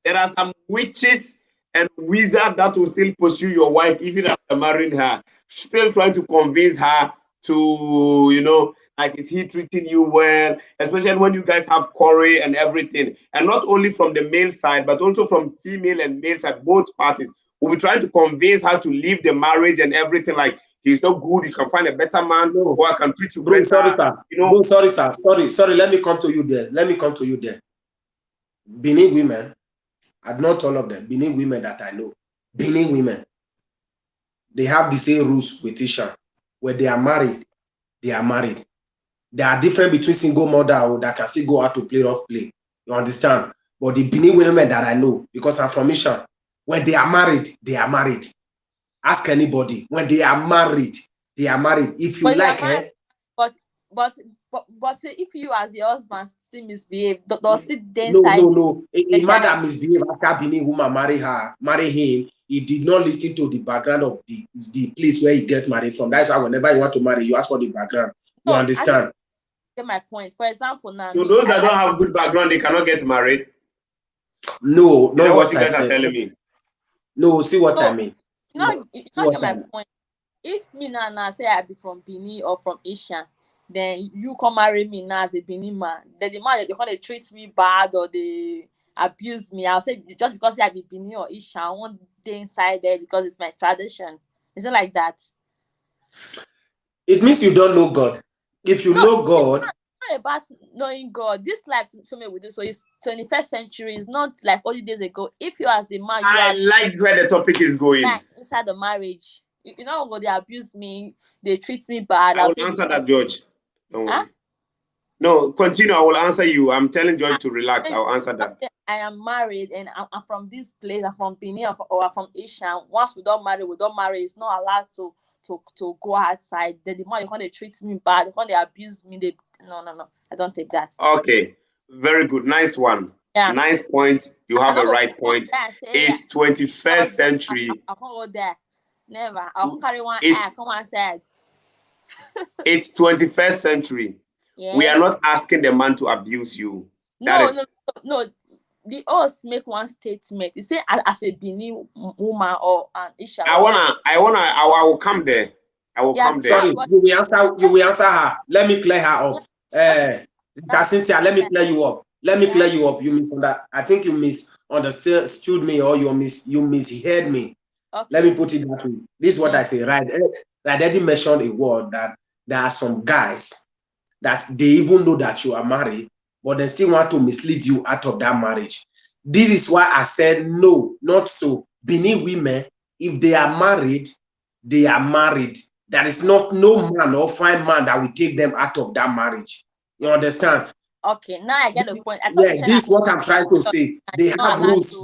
There are some witches and wizards that will still pursue your wife even after marrying her, still trying to convince her to, like, is he treating you well? Especially when you guys have quarrel and everything. And not only from the male side, but also from female and male side, both parties will be trying to convince her to leave the marriage and everything. Like, he's not good, you can find a better man, No. or I can treat you Bro, better. sorry, sir. Bro, sorry, sir. Sorry. Let me come to you there. Benin women, and not all of them, Benin women that I know, Benin women, they have the same rules with Isha. When they are married, they are married. There are different between single mother that can still go out to play rough play. You understand? But the Benin women that I know, because I'm from Isha, when they are married, they are married. Ask anybody. When they are married, they are married. If you like, but if you as the husband still misbehave, does it then No. A man that misbehave after Benin woman marry him, he did not listen to the background of the place where he get married from. That's why whenever you want to marry, you ask for the background. You understand? Get my point. For example, now so those that don't have good background, they cannot get married. No, not what you I guys said. are telling me. No, see what I mean. You not get my point. If me now say I be from Benin or from Asia, then you come marry me now as a Benin man. Then the man, they treat me bad or they abuse me. I'll say just because I be Benin or Asia, I won't stay inside there because it's my tradition. Is it like that? It means you don't know God. If you know God, not about knowing God. This life so many we do. So it's 21st century. It's not like all the days ago. If you as the man, I like where the topic is going. Like inside the marriage, you know what, they abuse me, they treat me bad. I will answer that, George. Don't worry. No, continue. I will answer you. I'm telling George to relax. I'll answer that. I am married and I'm from this place. I'm from Benin or I'm from Asia. Once we don't marry, It's not allowed to go outside. Then the man, they treat me bad. They abuse me. No. I don't take that. Okay, very good. Nice one. Yeah. Nice point. You have a right point. It's 21st century. I can't go there. Never. I'll carry one eye. Come on, said. It's 21st century. Yes. We are not asking the man to abuse you. No. The host make one statement. He say as a Benin woman or an Isha. I will come there. I will come there. Sorry, you will answer her. Let me clear her up. Cynthia, let me clear you up. You misunderstood. I think you misunderstood me, or you misheard me. Okay. Let me put it that way. This is what I say, right? I already mentioned a word that there are some guys that they even know that you are married, but they still want to mislead you out of that marriage. This is why I said no, not so. Benin women, if they are married, they are married. There is no man or fine man that will take them out of that marriage. You understand? Okay, now I get the point. This is what I'm trying to say. They have rules.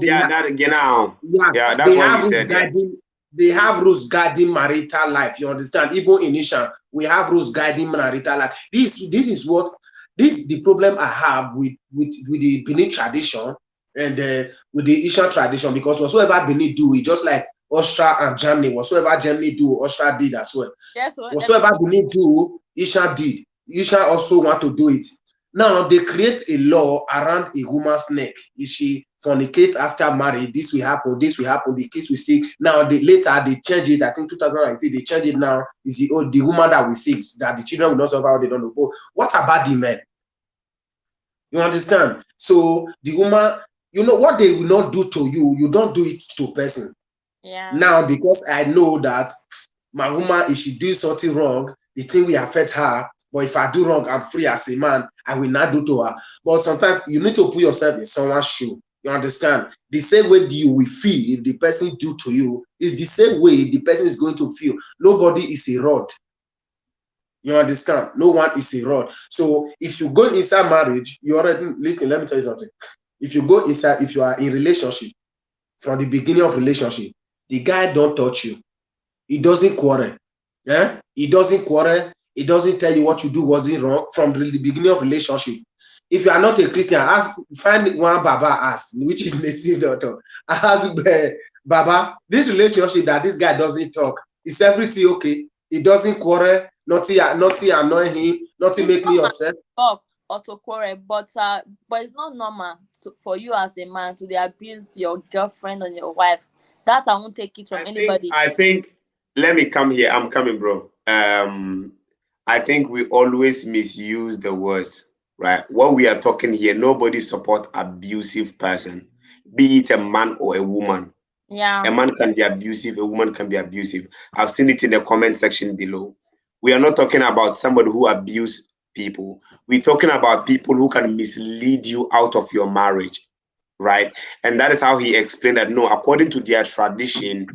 They have rules guiding marital life. You understand? Even initial, we have rules guiding marital life. This is the problem I have with the Benin tradition. and with the Asian tradition, because whatsoever Benin do, it just like Austria and Germany, whatsoever Germany do, Austria did as well. Yes, so Whatsoever everything. Benin do, Isha did. Isha also want to do it. Now they create a law around a woman's neck. If she fornicate after marriage, this will happen, the kids will still. Now later they change it. I think 2018 they change it now. Is the woman that will seek, that the children will not suffer how they don't know. But what about the men? You understand? So the woman, you know what they will not do to you, you don't do it to person. Yeah. Now, because I know that my woman, if she do something wrong, the thing will affect her. But if I do wrong, I'm free as a man, I will not do to her. But sometimes you need to put yourself in someone's shoe. You understand? The same way you will feel if the person do to you is the same way the person is going to feel. Nobody is a rod. You understand? No one is a rod. So if you go inside marriage, you already listen. Let me tell you something. If you go inside, if you are in relationship, from the beginning of relationship, the guy don't touch you. He doesn't quarrel. Yeah? He doesn't quarrel. He doesn't tell you what you do wasn't wrong from the beginning of relationship. If you are not a Christian, find one Baba ask, which is native doctor. Ask Baba, this relationship that this guy doesn't talk, is everything okay? He doesn't quarrel, nothing annoy him, nothing make me upset. Talk or to quarrel, but it's not normal for you as a man to abuse your girlfriend or your wife. That I won't take it from anybody. I think let me come here. I'm coming, bro. I think we always misuse the words, right? What we are talking here, nobody support abusive person, be it a man or a woman. Yeah. A man can be abusive, a woman can be abusive. I've seen it in the comment section below. We are not talking about somebody who abuse people. We're talking about people who can mislead you out of your marriage, right? And that is how he explained that, no, according to their tradition,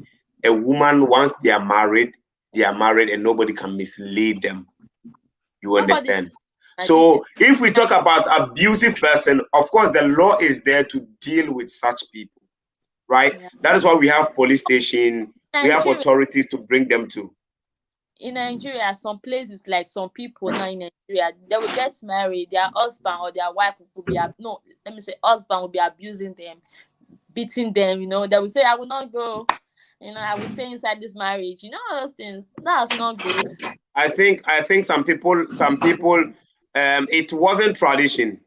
a woman, once they are married and nobody can mislead them. You understand? So if we talk about abusive person, of course, the law is there to deal with such people, right? Yeah. That is why we have police station, we have authorities to bring them to. In Nigeria, some places, like some people now in Nigeria, they will get married, their husband or their wife will be husband will be abusing them, beating them, they will say, I will not go, I will stay inside this marriage, all those things. That's not good. I think some people it wasn't tradition.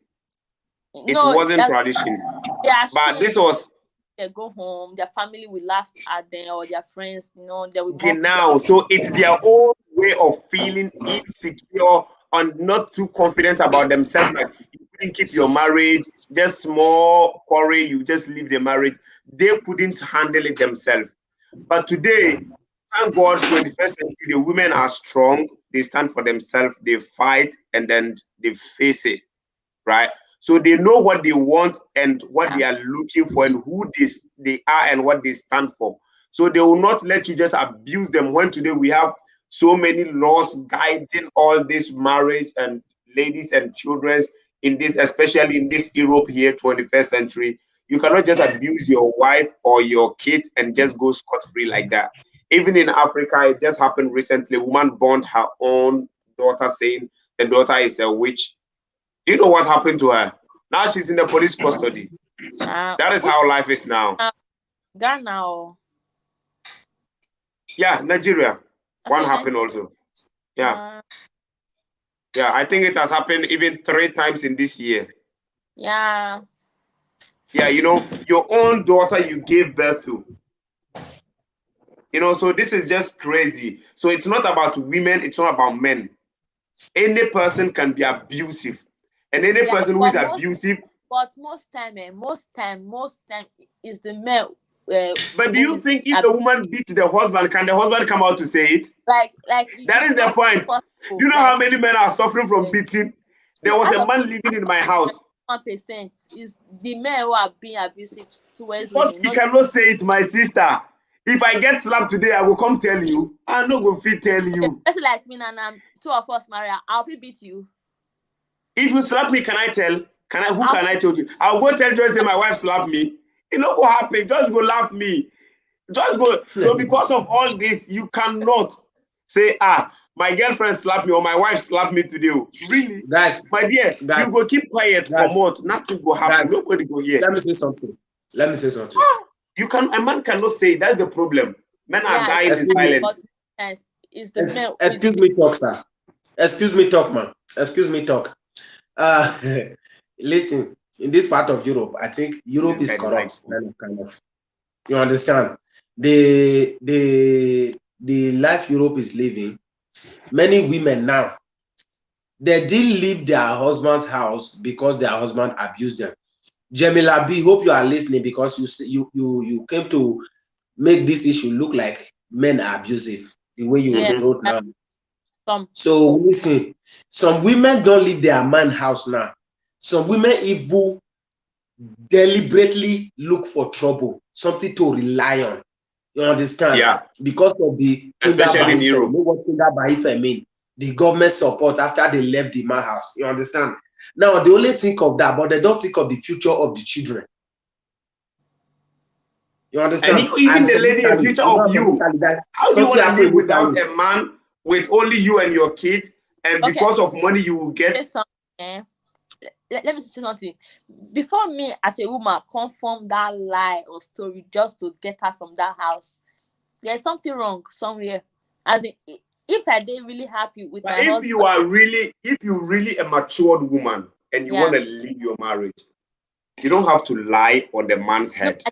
It wasn't tradition. But this was, they go home, their family will laugh at them, or their friends, they will now. So it's their own way of feeling insecure and not too confident about themselves. Like, you couldn't keep your marriage, just small quarrel, you just leave the marriage. They couldn't handle it themselves. But today, thank God, 21st century, the women are strong. They stand for themselves, they fight, and then they face it, right? So they know what they want and what they are looking for and who they are and what they stand for. So they will not let you just abuse them. When today we have so many laws guiding all this marriage and ladies and children in this, especially in this Europe here, 21st century, you cannot just abuse your wife or your kid and just go scot-free like that. Even in Africa, it just happened recently. A woman burned her own daughter, saying the daughter is a witch. Do you know what happened to her? Now she's in the police custody. That is how life is now. Ghana. Yeah, Nigeria. One happened also. Yeah. Yeah, I think it has happened even 3 times in this year. Yeah. Yeah, your own daughter you gave birth to. So this is just crazy. So it's not about women, it's not about men. Any person can be abusive. And any person who is abusive. But most time is the men. But do you think if a woman beats the husband, can the husband come out to say it? Like that is the point. Do you know how many men are suffering from beating? There was a man living in my house. 1% is the men who are being abusive towards women. You cannot say it, my sister. If I get slapped today, I will come tell you. I'm not going to tell you. It's like me and two of us married. I'll beat you. If you slap me, can I tell? Who can I tell you? I'll go tell Joyce my wife slapped me. You know what happened? Just go laugh me. Just go. So because of all this, you cannot say, my girlfriend slapped me or my wife slapped me today. Really? Guys, my dear, guys, you go keep quiet, guys, come out, nothing will happen. guys, Nobody go hear. let me say something. Let me say something. A man cannot say. That's the problem. Men are dying in silence. Is the male. Excuse me, talk, sir. Excuse me, talk, man. Excuse me, talk. Listen, in this part of Europe, I think Europe is corrupt. Kind of. You understand? The life Europe is living, many women now, they didn't leave their husband's house because their husband abused them. Jamila B, hope you are listening, because you came to make this issue look like men are abusive, the way you wrote now. So listen, some women don't leave their man's house now. Some women even deliberately look for trouble, something to rely on. You understand? Yeah. Because of the especially in Europe. You know what Kinderbahife mean? The government support after they left the man house. You understand? Now they only think of that, but they don't think of the future of the children. You understand? And even the lady, the future of you. How do you want to live without a man with only you and your kids, and because of money you will get? Let me say something. Before me, as a woman, confirm that lie or story just to get her from that house, there's something wrong somewhere. As in, if I didn't really happy with my husband, if you really a matured woman and you want to leave your marriage, you don't have to lie on the man's head.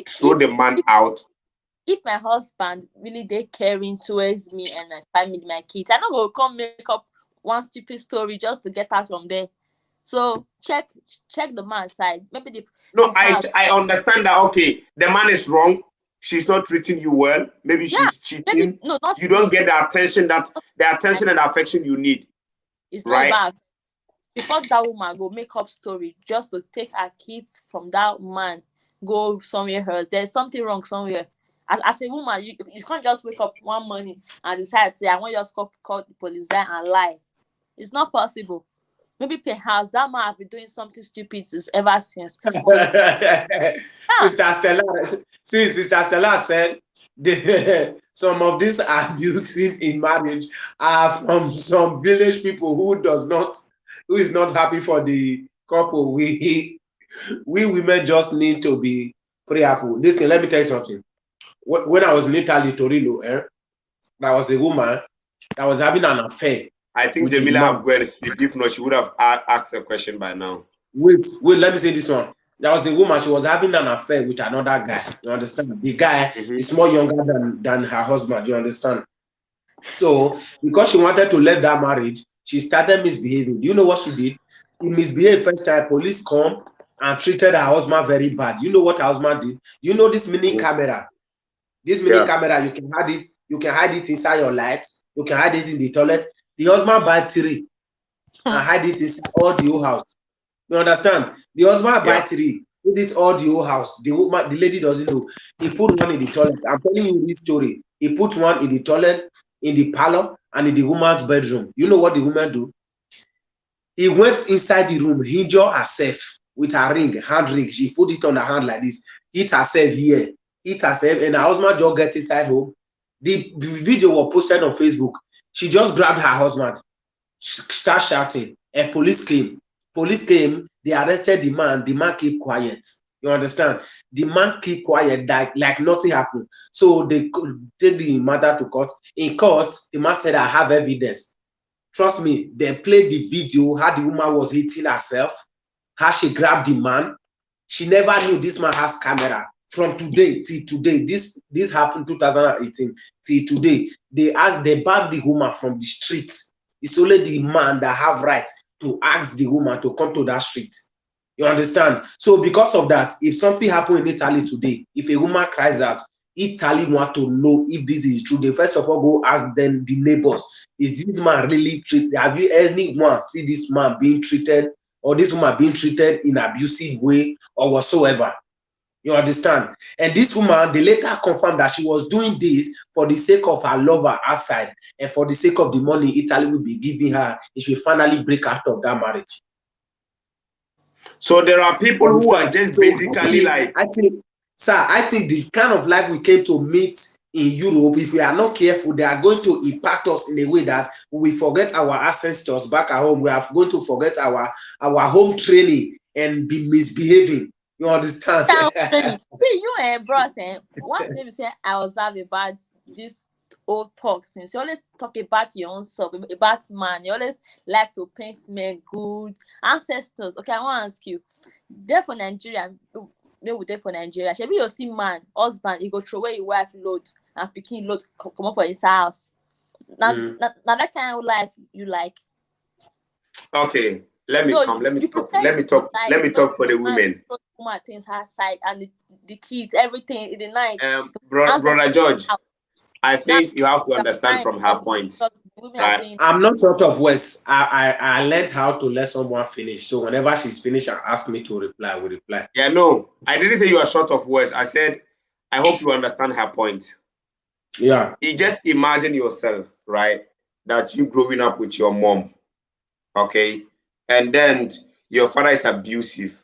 Throw the man out. If my husband really they caring towards me and my family, my kids, I don't go come make up one stupid story just to get out from there. So check the man's side. Maybe I understand that. Okay, the man is wrong. She's not treating you well. Maybe she's cheating. Maybe, no, not you don't get the attention and affection you need. It's not bad. Because that woman go make up story just to take her kids from that man, go somewhere else. There's something wrong somewhere. As a woman, you can't just wake up one morning and decide, say, I want to just call the police and lie. It's not possible. Maybe perhaps that man have been doing something stupid ever since. Sister Stella said some of these abusive in marriage are from some village people who is not happy for the couple. We women just need to be prayerful. Listen, let me tell you something. When I was in Italy, Torino, there was a woman that was having an affair. I think Jamila have gone to sleep. If not, she would have asked a question by now. Wait, let me say this one. There was a woman, she was having an affair with another guy. You understand? The guy is more younger than her husband. You understand? So, because she wanted to leave that marriage, she started misbehaving. Do you know what she did? She misbehaved first time. Police come and treated her husband very bad. You know what her husband did? You know this mini camera? This mini camera, you can hide it. You can hide it inside your lights. You can hide it in the toilet. The husband buy 3 and hide it inside all the whole house. You understand? The husband buy 3, put it all the whole house. The lady doesn't know. He put one in the toilet. I'm telling you this story. He put one in the toilet, in the parlor, and in the woman's bedroom. You know what the woman do? He went inside the room, injured herself with her ring, hand ring. She put it on her hand like this. Hit herself here. Hit herself, and her husband just get inside home. The video was posted on Facebook. She just grabbed her husband, start shouting, and police came. Police came, they arrested the man. The man kept quiet. You understand? The man kept quiet, like nothing happened. So they take the matter to court. In court, the man said, I have evidence. Trust me, they played the video, how the woman was hitting herself, how she grabbed the man. She never knew this man has camera. From today till today, this happened 2018 till today. They banned the woman from the street. It's only the man that have right to ask the woman to come to that street. You understand? So because of that, if something happened in Italy today, if a woman cries out, Italy want to know if this is true. They first of all go ask them, the neighbors, is this man really treated? Have you anyone see this man being treated or this woman being treated in an abusive way or whatsoever? You understand? And this woman, they later confirmed that she was doing this for the sake of her lover outside and for the sake of the money Italy will be giving her if she finally break out of that marriage. So there are people who are just basically like... I think the kind of life we came to meet in Europe, if we are not careful, they are going to impact us in a way that we forget our ancestors back at home. We are going to forget our home training and be misbehaving. You understand? See, you and bros, one thing you say, I observe about this old talk since you always talk about your own self, about man. You always like to paint men good ancestors. Okay, I want to ask you. There for Nigeria, maybe there for Nigeria. Should you see man, husband, he go throw away your wife load and picking load come up for his house. Now, now that kind of life you like. Okay, let me talk. Let me talk for the women. Things outside and the kids, everything in the night. Brother George, I think you have to understand from her point. Right? I'm not short of words. I learned how to let someone finish. So whenever she's finished and ask me to reply, I will reply. Yeah, no, I didn't say you are short of words. I said, I hope you understand her point. Yeah. You just imagine yourself, right? That you growing up with your mom, okay? And then your father is abusive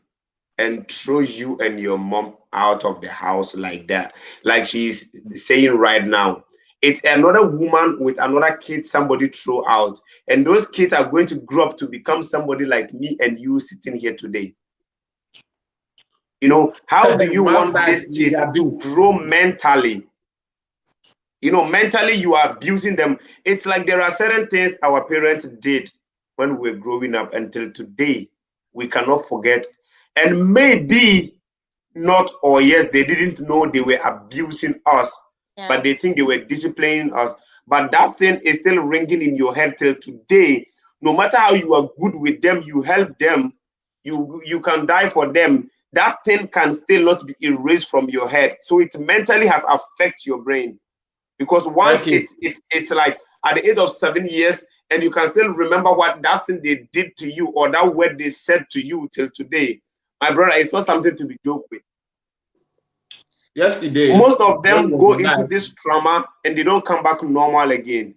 and throws you and your mom out of the house like that. Like she's saying right now. It's another woman with another kid somebody throw out. And those kids are going to grow up to become somebody like me and you sitting here today. You know, how do you want these kids to grow mentally? You know, mentally you are abusing them. It's like there are certain things our parents did when we were growing up until today. We cannot forget. And maybe not, or yes, they didn't know they were abusing us, but they think they were disciplining us. But that thing is still ringing in your head till today. No matter how you are good with them, you help them, you can die for them. That thing can still not be erased from your head. So it mentally has affected your brain. Because once it's like at the age of 7 years, and you can still remember what that thing they did to you or that word they said to you till today, my brother, it's not something to be joked with. Yesterday, most of them go into this trauma and they don't come back normal again.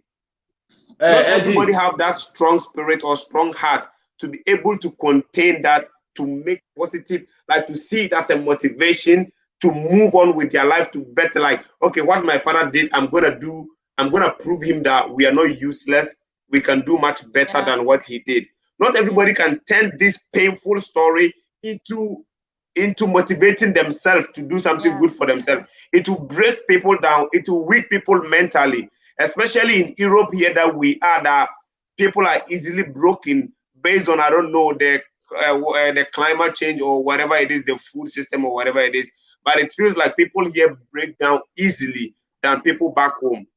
Not everybody have that strong spirit or strong heart to be able to contain that, to make positive, like to see it as a motivation to move on with their life to better. Like, okay, what my father did, I'm gonna prove him that we are not useless. We can do much better than what he did. Not everybody can turn this painful story into motivating themselves to do something good for themselves. It will break people down. It will weak people mentally, especially in Europe here that we are, that people are easily broken based on, I don't know, the climate change or whatever it is, the food system or whatever it is. But it feels like people here break down easily than people back home.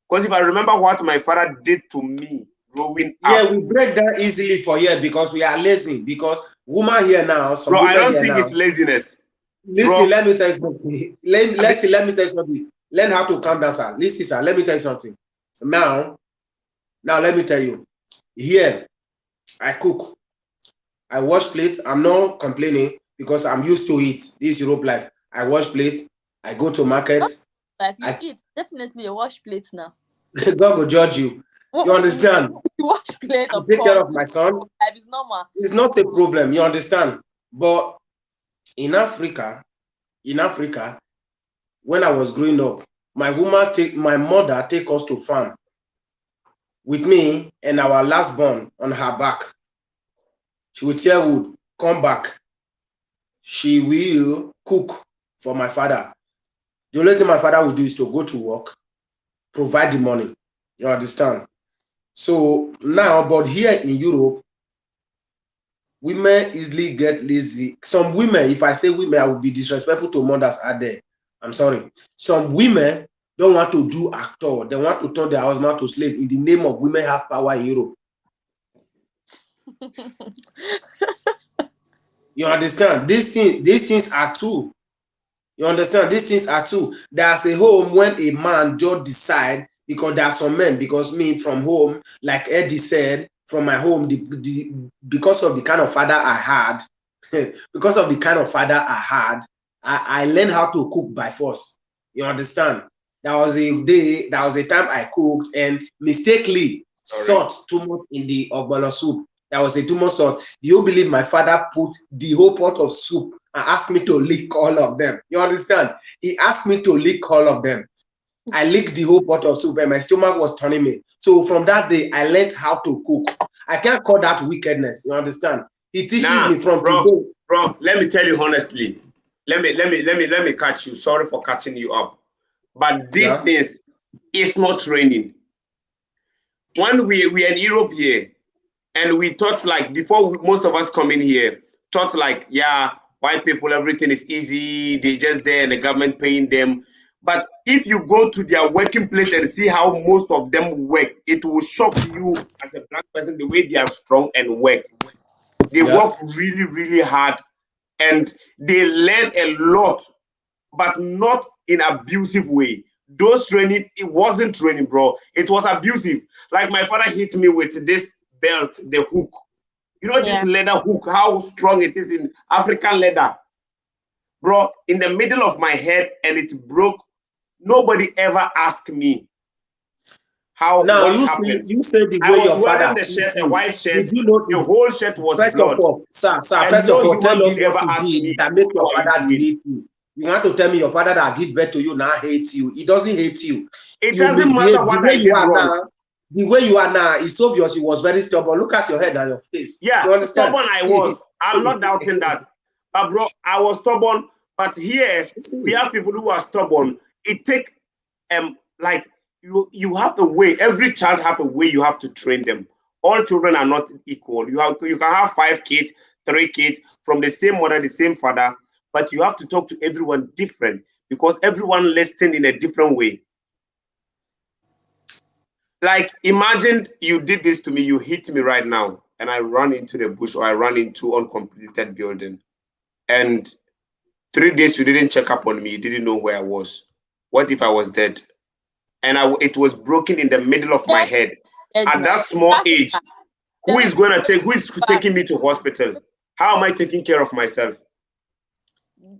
Because if I remember what my father did to me growing up. Yeah, we break down easily for here because we are lazy. Because woman here now, bro, I don't think it's laziness. Listen, bro, let me tell you something. Let me tell you something. Learn how to calm down, sir. Listen, sir, let me tell you something. Now let me tell you. Here, I cook. I wash plates. I'm not complaining because I'm used to it. This Europe life. I wash plates. I go to market. Life, you eat. Definitely a wash plate now. God will judge you. You understand? You wash plate, of take course. Care of my son. Life is normal. It's not a problem. You understand? But in Africa, when I was growing up, my mother take us to farm with me and our last born on her back. She will tear wood, come back. She will cook for my father. The only thing my father will do is to go to work, provide the money. You understand? So now, but here in Europe, women easily get lazy. Some women, if I say women, I will be disrespectful to mothers out there. I'm sorry. Some women don't want to do at all. They want to turn their husband to slave in the name of women have power in Europe. You understand? These things are true. You understand? These things are true. There's a home when a man just decide, because there are some men, because me from home, like Eddie said, from my home, because of the kind of father I had, I learned how to cook by force. You understand? There was a time I cooked and mistakenly salt too much in the ogbolo soup. There was too much salt. Do you believe my father put the whole pot of soup and asked me to lick all of them? You understand? He asked me to lick all of them. I licked the whole pot of soup and my stomach was turning me. So from that day, I learned how to cook. I can't call that wickedness. You understand? He teaches me from today. Bro, let me tell you honestly. Let me catch you. Sorry for catching you up. But these things is not training. When we are in Europe here, and we thought like before most of us come in here, thought like, yeah, white people, everything is easy. They just there and the government paying them. But if you go to their working place and see how most of them work, it will shock you as a black person the way they are strong and work. They work really, really hard and they learn a lot, but not in abusive way. Those training, it wasn't training, bro. It was abusive. Like my father hit me with this belt, the hook. You know this leather hook, how strong it is in African leather. Bro, in the middle of my head and it broke. Nobody ever asked me how now what happened. You said the way I was your wearing father the shirt, a white shirt. Did you know the whole shirt was first blood. of all, sir, And first no of all, tell human us being ever what asked you me, did that make your "How are father you doing?" hate you. You want to tell me your father that give birth to you now hates you. He doesn't hate you. It You doesn't misbehave. matter what The way I you did are wrong. now, the way you are now, it's obvious you was very stubborn. Look at your head and your face. Yeah, You understand? stubborn I was. I'm not doubting that. But bro, I was stubborn. But here we have people who are stubborn. It take like you have a way. Every child have a way you have to train them. All children are not equal. You can have 5 kids, 3 kids from the same mother, the same father, but you have to talk to everyone different because everyone listens in a different way. Like imagine you did this to me, you hit me right now, and I run into the bush or I run into uncompleted building, and 3 days you didn't check up on me, you didn't know where I was. What if I was dead? And it was broken in the middle of my head. At that small age, who is taking me to hospital? How am I taking care of myself?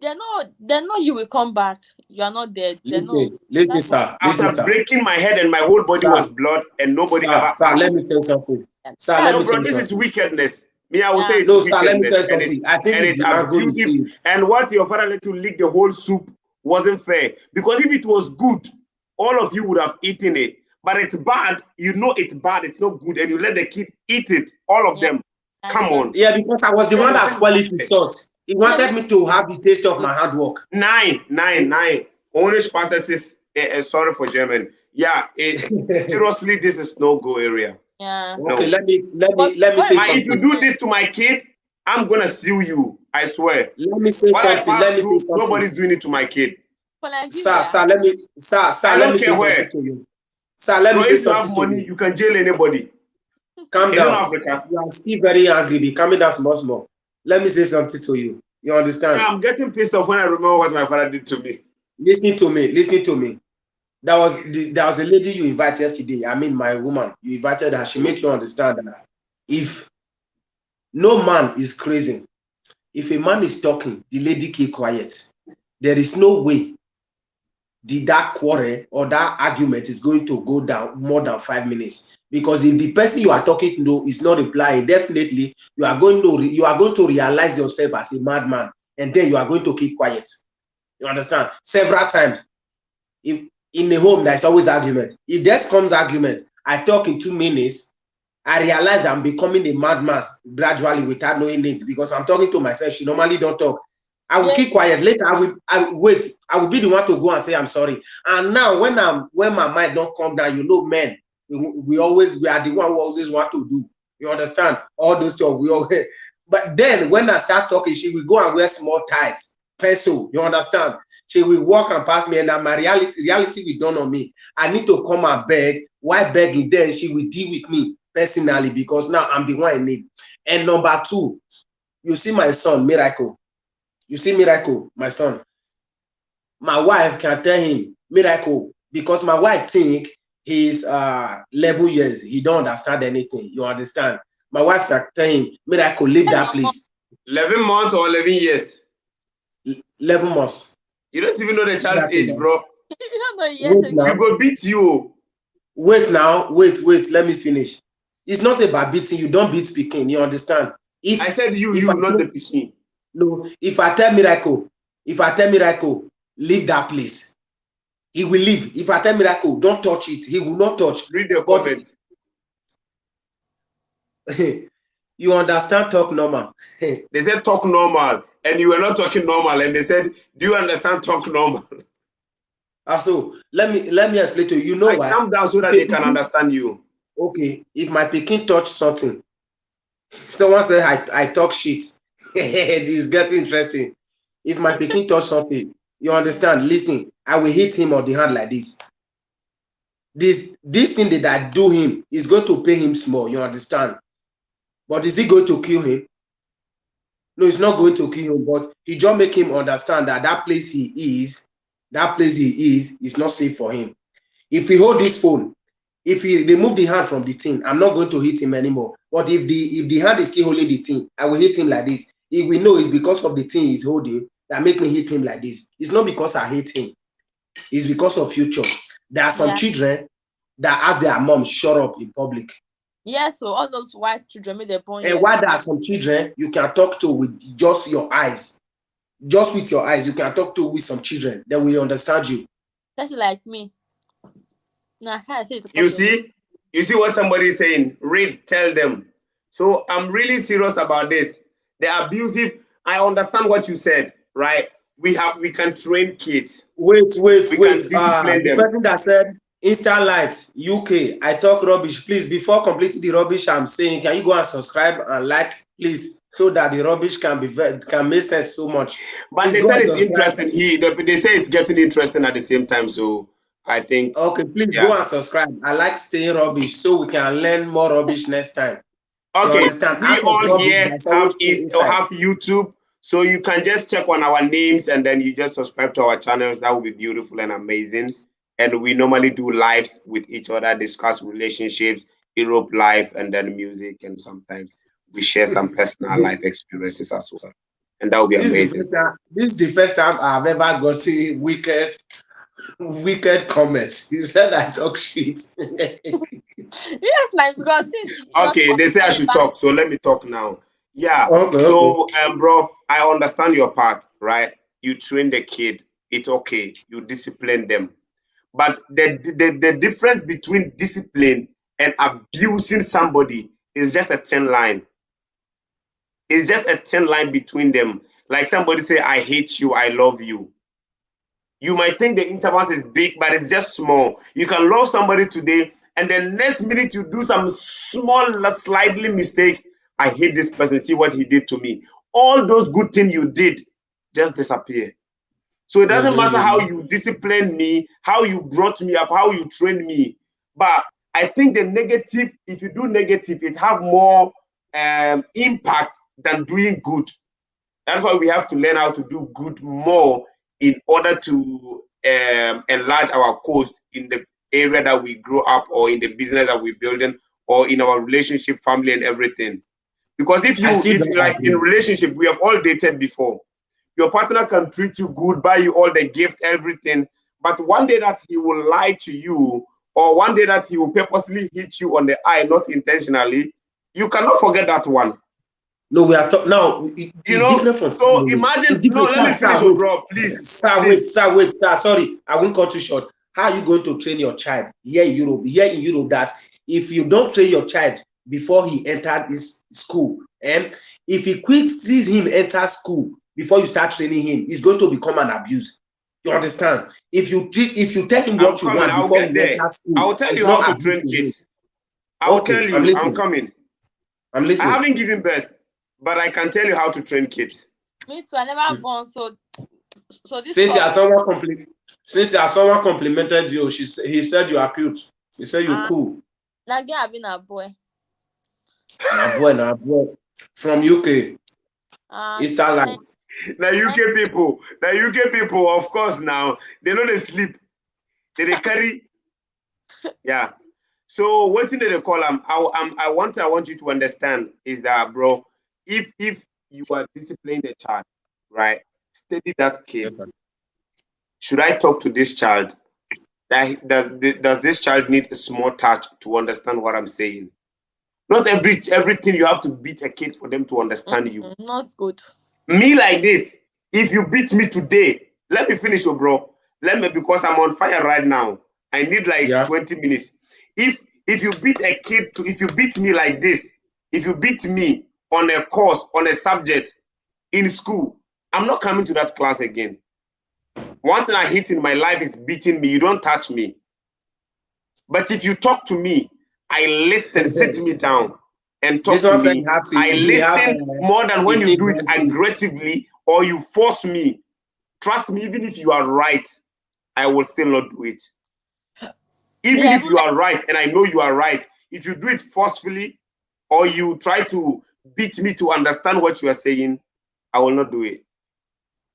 They know you will come back. You are not dead. They know. Listen, sir. After breaking my head and my whole body was blood and nobody ever asked. Let me tell you something. Sir, let me tell you this something. is wickedness. Me, I would say it's No, sir, let me wickedness tell you something. I think it's abusive. And what your father let you lick the whole soup wasn't fair. Because if it was good, all of you would have eaten it. But it's bad. You know it's bad. It's not good. And you let the kid eat it. All of them. Come on. Yeah, because I was the one that spoiled it with salt. He wanted me to have the taste of my hard work. Nine. Ownish pastor says, sorry for German. Yeah, seriously, this is no go area. Yeah. Okay, no. let me say something. If you do this to my kid, I'm gonna sue you. I swear. Let me say something. Nobody's doing it to my kid. Sir, let me say something to you. Sir, let me say something to you. If you have money, you can jail anybody. Calm down. Africa. You are still very angry. Be calming down small. Let me say something to you. You understand? Yeah, I'm getting pissed off when I remember what my father did to me. Listen to me. There was a lady you invited yesterday. I mean, my woman. You invited her. She made you understand that if no man is crazy, if a man is talking, the lady keep quiet. There is no way that quarrel or that argument is going to go down more than 5 minutes. Because if the person you are talking to is not replying, definitely you are going to realize yourself as a madman, and then you are going to keep quiet. You understand? Several times. If in a home, there's always argument. If there comes argument, I talk in 2 minutes, I realize I'm becoming a madman gradually without knowing it because I'm talking to myself. She normally don't talk. I will keep quiet. Later, I will wait. I will be the one to go and say I'm sorry. And now, when my mind don't come down, you know, men, we are the one who always want to do. You understand? All those stuff we always. But then when I start talking, she will go and wear small tights, pencil. You understand? She will walk and pass me, and now my reality will dawn on me. I need to come and beg. Why begging? Then she will deal with me personally because now I'm the one I need. And number 2, you see my son, Miracle. You see Miracle, my son. My wife can tell him Miracle because my wife think he's 11 years. He don't understand anything. You understand? My wife can tell him Miracle, leave that place. 11 months or 11 years? 11 months. You don't even know the child's age, bro. You don't know yes. He go beat you. Wait now. Wait. Let me finish. It's not about beating. You don't beat Peking. You understand? I said you, not the Peking. No, if I tell Miracle, leave that place, he will leave. If I tell Miracle, don't touch it, he will not touch. Read the But comment. you understand, talk normal. They said talk normal, and you were not talking normal, and they said, do you understand talk normal? So let me explain to you. You know why? Calm down so that they can understand you. Okay, if my pikin touch something, someone said I talk shit. This is getting interesting. If my pikin touch something, you understand? Listen, I will hit him on the hand like this. This thing that I do him is going to pay him small. You understand? But is it going to kill him? No, it's not going to kill him. But he just make him understand that place he is not safe for him. If he hold this phone, if he remove the hand from the thing, I'm not going to hit him anymore. But if the hand is still holding the thing, I will hit him like this. If we know it's because of the thing he's holding that make me hit him like this. It's not because I hate him. It's because of future. There are some children that ask their mom shut up in public. Yes, so all those white children made their point. And why there are some children you can talk to with just your eyes. Just with your eyes, you can talk to with some children that will understand you. That's like me. You see what somebody is saying? Read, tell them. So I'm really serious about this. The abusive, I understand what you said, right? We can train kids. Wait. Can discipline them. The person that said Insta Light UK, I talk rubbish. Please, before completing the rubbish I'm saying, can you go and subscribe and like, please, so that the rubbish can make sense so much. But please, they said it's interesting. They say it's getting interesting at the same time. So I think. Okay, please go and subscribe. I like staying rubbish so we can learn more rubbish next time. Okay, we all here have YouTube, so you can just check on our names and then you just subscribe to our channels. That would be beautiful and amazing. And we normally do lives with each other, discuss relationships, Europe life, and then music, and sometimes we share some personal life experiences as well. And that would be amazing. This is the first time I've ever got a wicked comments. You said I talk shit. Yes, like because okay, they say I should talk, so let me talk now. Yeah. Okay, so bro, I understand your part, right? You train the kid, it's okay, you discipline them. But the difference between discipline and abusing somebody is just a thin line. It's just a thin line between them. Like somebody say, I hate you, I love you. You might think the interval is big, but it's just small. You can love somebody today, and the next minute you do some small, slightly mistake. I hate this person. See what he did to me. All those good things you did just disappear. So it doesn't matter how you disciplined me, how you brought me up, how you trained me. But I think the negative, if you do negative, it have more impact than doing good. That's why we have to learn how to do good more in order to enlarge our coast in the area that we grow up, or in the business that we're building, or in our relationship, family, and everything. Because if like in relationship, we have all dated before. Your partner can treat you good, buy you all the gift, everything. But one day that he will lie to you, or one day that he will purposely hit you on the eye, not intentionally, you cannot forget that one. No, we are talking now. You know, so imagine. No, let me finish, bro. Please. Sir, wait. Sorry, I won't cut you short. How are you going to train your child here in Europe? That if you don't train your child before he entered this school, and if he sees him enter school before you start training him, it's going to become an abuse. You understand? If you tell him what you want before he enters school, I will tell you how to train kids. I will tell you. I'm coming. I'm listening. I haven't given birth, but I can tell you how to train kids. Me too. I never born, so this. Since someone complimented you, he said you are cute. He said you're cool. Now again, I've been a boy. Nah boy. From UK. Eastern Light. Now UK people, of course, now they know they sleep. They carry. Yeah. So what thing they call them? I want you to understand is that, bro, if you are disciplining a child, right? Steady that kid. Yes, should I talk to this child? Does this child need a small touch to understand what I'm saying? Not everything you have to beat a kid for them to understand you. Not good. Me like this, if you beat me today, let me finish, bro. let me, because I'm on fire right now. I need like 20 minutes. If you beat a kid if you beat me like this, if you beat me on a course, on a subject in school, I'm not coming to that class again. One thing I hate in my life is beating me. You don't touch me. But if you talk to me, I listen, sit me down and talk to me. I listen more than when you do it aggressively or you force me. Trust me, even if you are right, I will still not do it. Even if you are right and I know you are right, if you do it forcefully or you try to beat me to understand what you are saying, I will not do it.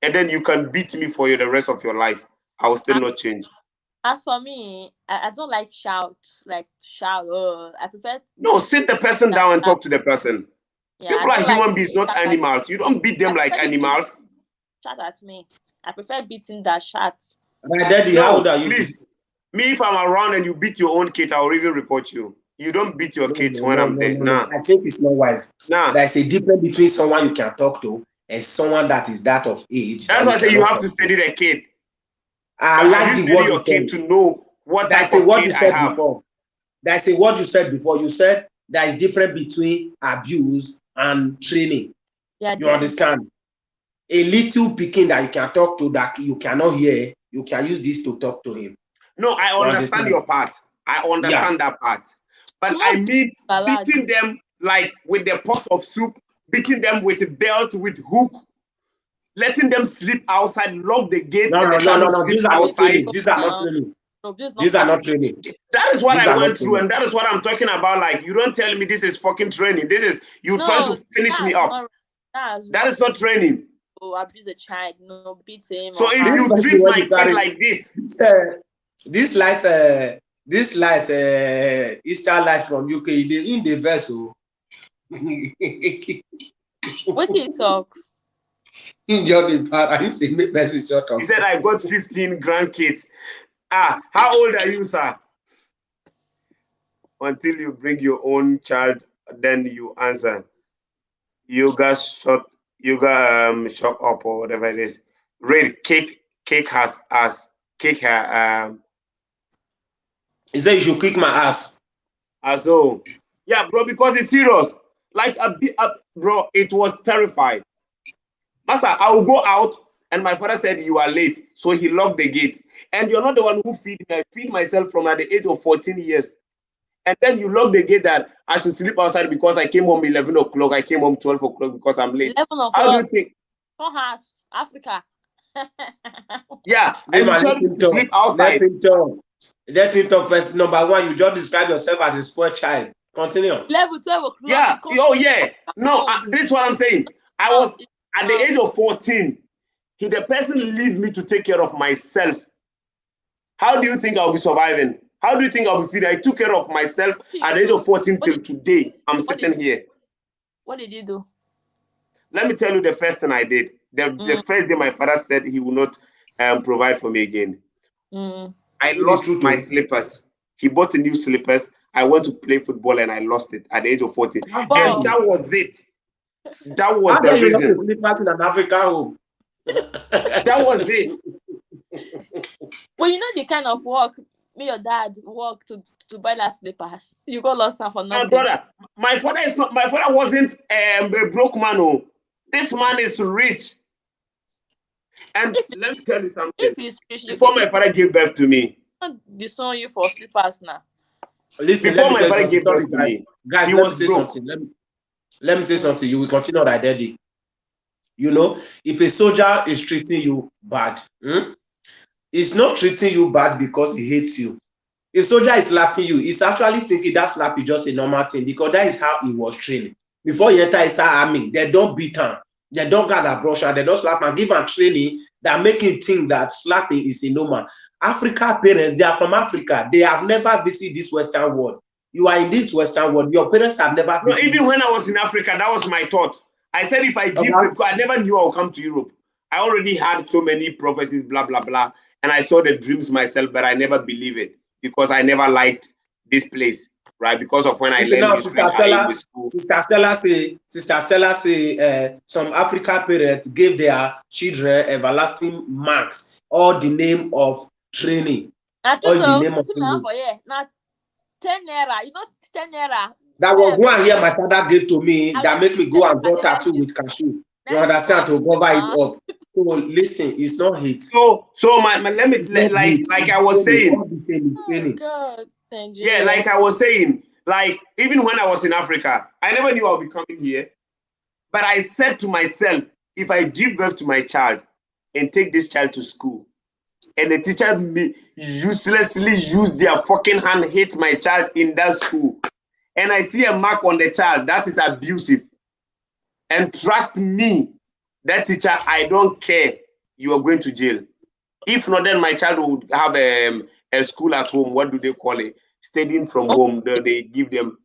And then you can beat me for the rest of your life. I will still not change. As for me, I don't like shout. I prefer. No, sit the person down and talk to the person. Yeah, people are human beings, not animals. You don't beat them like animals. Shout at me. I prefer beating that shout. My daddy, how old are you? Please. Me, if I'm around and you beat your own kid, I will even report you. You don't beat your kids when I'm there. Nah. I think it's not wise. Nah. There's a difference between someone you can talk to and someone that is that of age. That's why I say you have to study the kid. I like the word you said. To know what type of kid I have. Before. That's a word you said before. You said there is difference between abuse and training. Yeah, you understand? A little pikin that you can talk to that you cannot hear, you can use this to talk to him. No, I understand your part. I understand that part. But I mean beating them like with the pot of soup, beating them with a belt, with hook, letting them sleep outside, lock the gate. No. These are not training. These are not training. These are not training. That is what I went through, and that is what I'm talking about. Like, you don't tell me this is fucking training. This is you trying to finish me up. That is not training. Oh, abuse a child, no, beat him. So if you treat my kid like this, this light, Easter light from UK, in the vessel. What did you talk? He said, I got 15 grandkids. How old are you, sir? Until you bring your own child, then you answer. You got shock up or whatever it is. Red kick has ass. Kick her. He said you should kick my ass. So yeah, bro, because it's serious. Like bro, it was terrified. Master, I will go out, and my father said you are late, so he locked the gate. And you're not the one who feed me. I feed myself from at the age of 14 years. And then you lock the gate that I should sleep outside because I came home 11 o'clock. I came home 12 o'clock because I'm late. 11 o'clock. How do you think? Africa. Yeah, and you tell me to sleep outside. Let him talk first. Number one, you just describe yourself as a spoiled child. Continue. 11, 12 o'clock. Yeah. Oh, yeah. No, this is what I'm saying. I was at the age of 14. The person leave me to take care of myself. How do you think I'll be surviving? How do you think I'll be feeding? I took care of myself at the age of 14 till today. I'm sitting here. What did you do? Let me tell you the first thing I did. The first day my father said he will not provide for me again. I lost my slippers. He bought a new slippers. I went to play football and I lost it at the age of 14. And that was it. That was the reason. Slippers in an African home. That was it. Well, you know the kind of work me your dad work to buy that slippers. You go lost some for nothing. Brother, my father wasn't a broke man. Oh. This man is rich. And let me tell you something. If he's rich, before my father gave birth to me, disown you for slippers now. Listen, before my father gave birth to me, guys, he was broke. Let me say something. You will continue on identity. You know, if a soldier is treating you bad, he's not treating you bad because he hates you. A soldier is slapping you. He's actually thinking that slap is just a normal thing because that is how he was trained. Before he enter his army, they don't beat him. They don't gather brush and they don't slap and give him training that make him think that slapping is a normal. Africa parents, they are from Africa. They have never visited this Western world. You are in this Western world. Your parents have never visited. No, even when I was in Africa, that was my thought. I said if I give because I never knew I would come to Europe. I already had so many prophecies, blah, blah, blah. And I saw the dreams myself, but I never believed it because I never liked this place, right? Because of when I learned history in school. Sister Stella say some African parents gave their children everlasting marks all the name of training. I All told the you, name of see now training. for yeah, now 10 naira. You know 10 naira. That was Yes. one here my father gave to me that make me go and draw tattoo with cashew. You understand, to cover it up. So listen, it's not hate. So let me It's not hate. like It's I was training. saying. All the same is Oh training. God, Yeah, like I was saying, like even when I was in Africa, I never knew I would be coming here. But I said to myself, if I give birth to my child and take this child to school, and the teacher uselessly use their fucking hand hit my child in that school, and I see a mark on the child, that is abusive. And trust me, that teacher, I don't care, you are going to jail. If not, then my child would have a school at home. What do they call it? Studying from home. They give them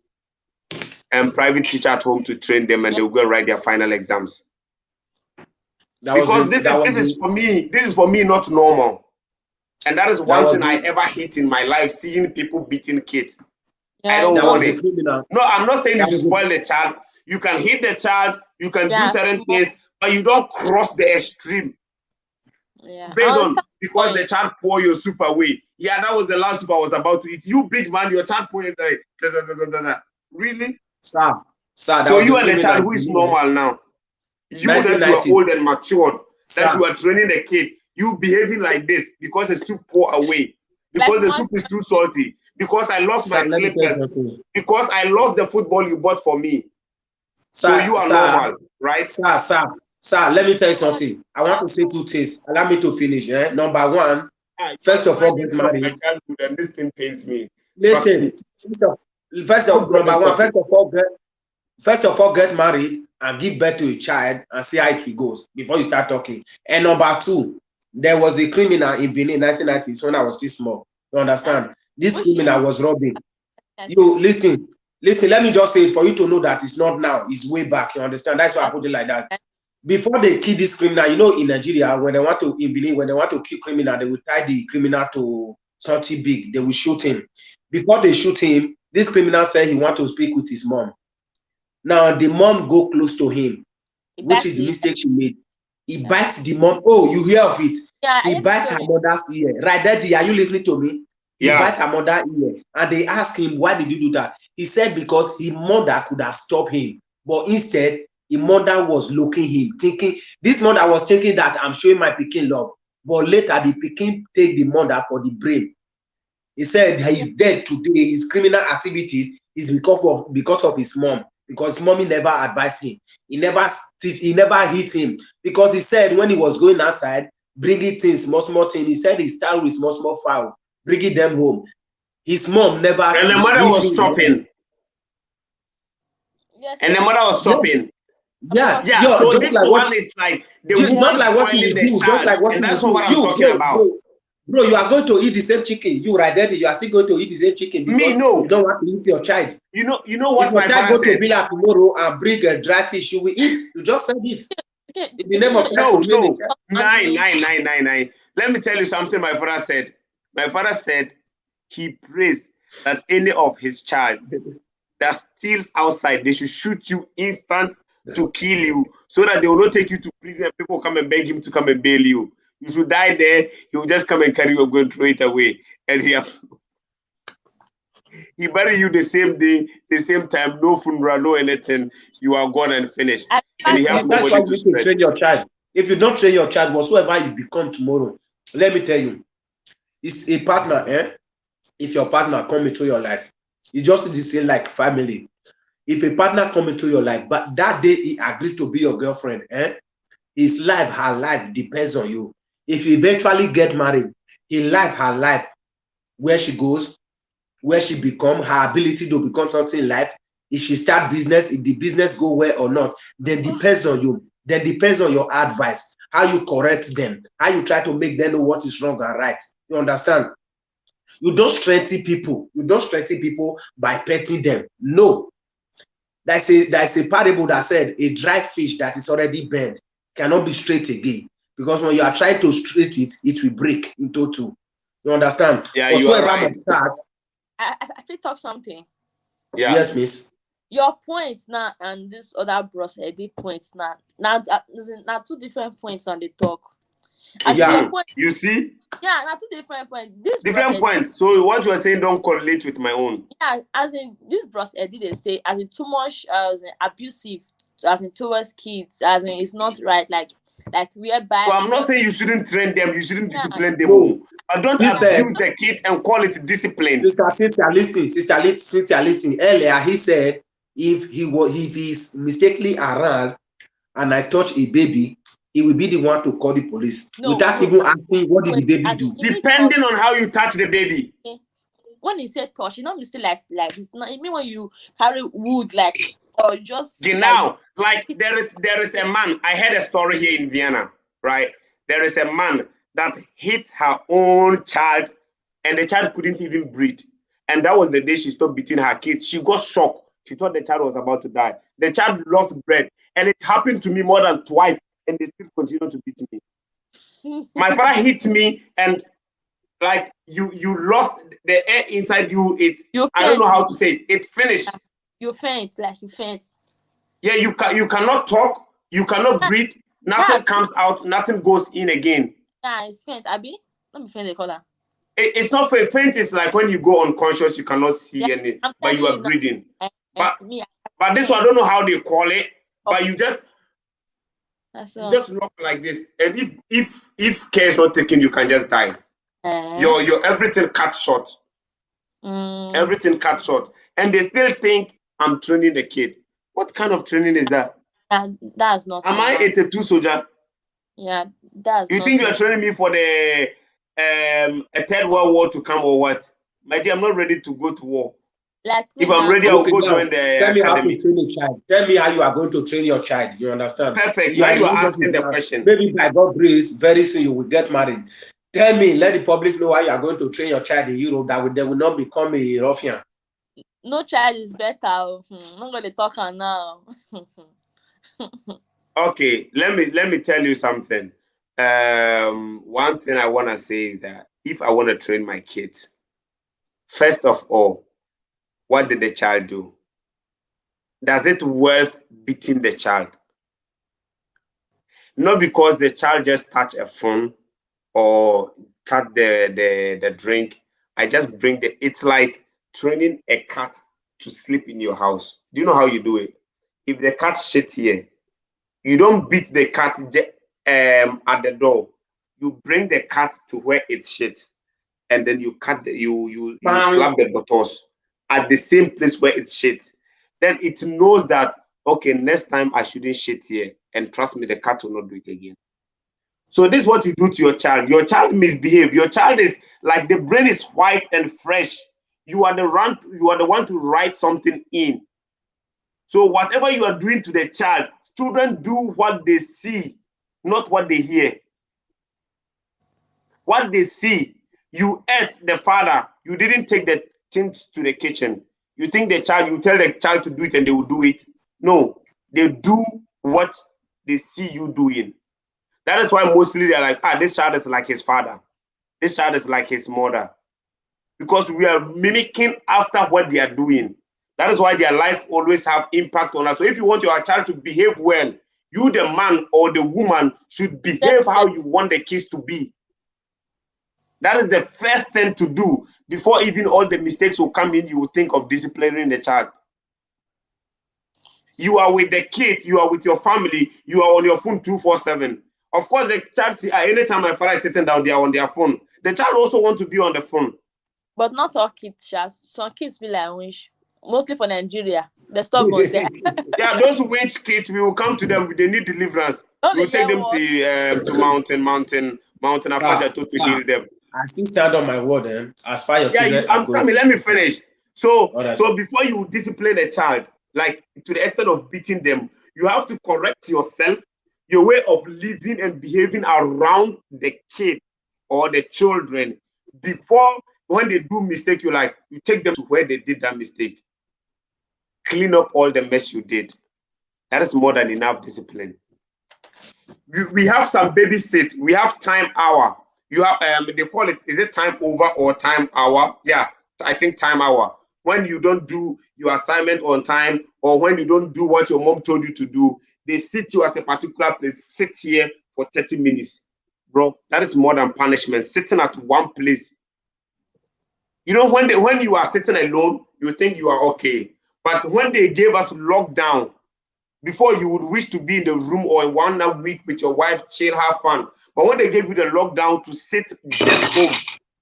private teacher at home to train them, and they'll go and write their final exams. Because this is for me. This is for me not normal, and that is one thing I ever hate in my life: seeing people beating kids. I don't want it. No, I'm not saying you should spoil the child. You can hit the child. You can do certain things, but you don't cross the extreme. Yeah. Based on because the child pour your soup away. Yeah, that was the last soup I was about to eat. You big man, your child pour it like really? Sir, so you and the child who is normal now. You that you are old and matured, that you are training the kid, you behaving like this because the soup pour away, because the soup is too salty, because I lost my slippers, because I lost the football you bought for me. So you are normal, right? Sir, let me tell you something. I want to say two things. Allow me to finish. Number one, first of all, get married. And this thing pains me. Listen, first of all, get married and give birth to a child and see how it goes before you start talking. And number two, there was a criminal in Benin 1990s when I was this small. You understand? This criminal was robbing. You listen, let me just say it for you to know that it's not now, it's way back. You understand? That's why I put it like that. Before they kill this criminal, you know, in Nigeria, when they want to kill criminal, they will tie the criminal to something big. They will shoot him. Before they shoot him, this criminal said he want to speak with his mom. Now the mom go close to him, which is the mistake she made. He bites the mom. Oh, you hear of it? Yeah, he bites her mother's ear. Right, Daddy, are you listening to me? He bites her mother's ear, and they ask him, why did you do that? He said because his mother could have stopped him, but instead his mother was looking him, thinking this mother was thinking that I'm showing my Peking love, but later the Peking take the mother for the brain. He said he's dead today. His criminal activities is because of his mom, because mommy never advised him. He never hit him, because he said when he was going outside bringing things, small things, he said he started with small fowl, bringing them home. His mom never. And the mother was chopping. Yes, and the mother was chopping. Yeah. So this one is like the woman spoiling the child, and that's what I'm talking about. Bro, you are going to eat the same chicken. You right there, you are still going to eat the same chicken because you don't want to eat your child. You know what if my child father go said. To Villa tomorrow and bring a dry fish, you will eat. You just said it. In the name of no. 9. Let me tell you something my father said. My father said he prays that any of his child that steals outside, they should shoot you instant to kill you, so that they will not take you to prison. People come and beg him to come and bail you. You should die there. He will just come and carry you and go and throw it away. And he bury you the same day, the same time, no funeral, no anything. You are gone and finished. And he has that's why you need to train your child. If you don't train your child, whatsoever you become tomorrow, let me tell you, it's a partner. If your partner come into your life, it's just the same like family. If a partner come into your life, but that day he agrees to be your girlfriend, his life, her life depends on you. If you eventually get married, her life, where she goes, where she become, her ability to become something in life, if she start business, if the business go well or not, then depends on you. Then depends on your advice, how you correct them, how you try to make them know what is wrong and right. You understand? You don't strengthen people. You don't strengthen people by petting them. No. There's a parable that said a dry fish that is already bent cannot be straight again, because when you are trying to straight it, it will break into two. You understand? Yeah, you are right. I feel talk something. Yeah. Yes, miss. Your points now and this other bros big points now. Now two different points on the talk. You see? Yeah, not two different points. This different points. So what you are saying don't correlate with my own. Yeah, as in this bros Eddie they say as in too much as in abusive as in towards kids, as in it's not right, like whereby. So I'm not saying you shouldn't train them, you shouldn't discipline them. No. But don't abuse the kids and call it discipline. Sister Cynthia, listen. Earlier he said if he's mistakenly around and I touch a baby, he will be the one to call the police without even asking what did the baby do. Depending on how you touch the baby. When he said touch, you know, me say like it's not. It mean when you carry wood like or just. Now, like there is a man. I heard a story here in Vienna, right? There is a man that hit her own child, and the child couldn't even breathe. And that was the day she stopped beating her kids. She got shocked. She thought the child was about to die. The child lost breath, and it happened to me more than twice, and they still continue to beat me. My father hit me, and like you lost the air inside you. I don't know how to say it. It finished. You faint, like you faint. Yeah, you cannot talk. You cannot breathe. Nothing comes out. Nothing goes in again. Yeah, it's faint. Abi, let me faint the color. It's not for a faint. It's like when you go unconscious, you cannot see any, but you are breathing. But this one, I don't know how they call it. But you just lock like this, and if care is not taken, you can just die. Your everything cut short. Everything cut short, and they still think I'm training the kid. What kind of training is that? That's not. Am I 82 soldier? Yeah, that's. You think you are training me for the a third world war to come or what? My dear, I'm not ready to go to war. Like if I'm ready, I'll go join the tell me academy. How to train a child. Tell me how you are going to train your child. You understand? Perfect. Now you are asking the question. Maybe by God's grace, very soon you will get married. Tell me, let the public know how you are going to train your child in Europe that they will not become a ruffian. No child is better. I'm not going to talk now. Okay, let me tell you something. One thing I want to say is that if I want to train my kids, first of all, what did the child do? Does it worth beating the child? Not because the child just touch a phone or touch the drink. I just bring it's like training a cat to sleep in your house. Do you know how you do it? If the cat shit here, you don't beat the cat at the door. You bring the cat to where it shit, and then you cut you slap the buttocks at the same place where it shit. Then it knows that, okay, next time I shouldn't shit here, and trust me, the cat will not do it again. So this is what you do to your child. Your child misbehave. Your child is like the brain is white and fresh. You are the one to write something in. So whatever you are doing to the child, children do what they see, not what they hear. What they see, you ate the father, you didn't take the things to the kitchen. You think you tell the child to do it and they will do it. No, they do what they see you doing. That is why mostly they're like, this child is like his father. This child is like his mother. Because we are mimicking after what they are doing. That is why their life always have impact on us. So if you want your child to behave well, you, the man or the woman, should behave how you want the kids to be. That is the first thing to do. Before even all the mistakes will come in, you will think of disciplining the child. You are with the kids, you are with your family, you are on your phone 24/7. Of course, the child, anytime my father is sitting down, they are on their phone. The child also wants to be on the phone. But not all kids, some kids be like wish. Mostly for Nigeria. The stuff on there. Yeah, those winch kids, we will come to them. They need deliverance. We will take them to mountain Afaja to heal them. I still stand on my word, as far as your children let me finish. So before you discipline a child, like to the extent of beating them, you have to correct yourself, your way of living and behaving around the kid or the children. Before, when they do mistake, you take them to where they did that mistake. Clean up all the mess you did. That is more than enough discipline. We have some babysit. We have time hour. You have they call it, is it time over or time hour? Yeah, I think time hour. When you don't do your assignment on time, or when you don't do what your mom told you to do, they sit you at a particular place, sit here for 30 minutes. bro, that is more than punishment. Sitting at one place. You know, when you are sitting alone, you think you are okay. But when they gave us lockdown, before you would wish to be in the room or in 1 week with your wife, chill, have fun. But when they gave you the lockdown to sit just home,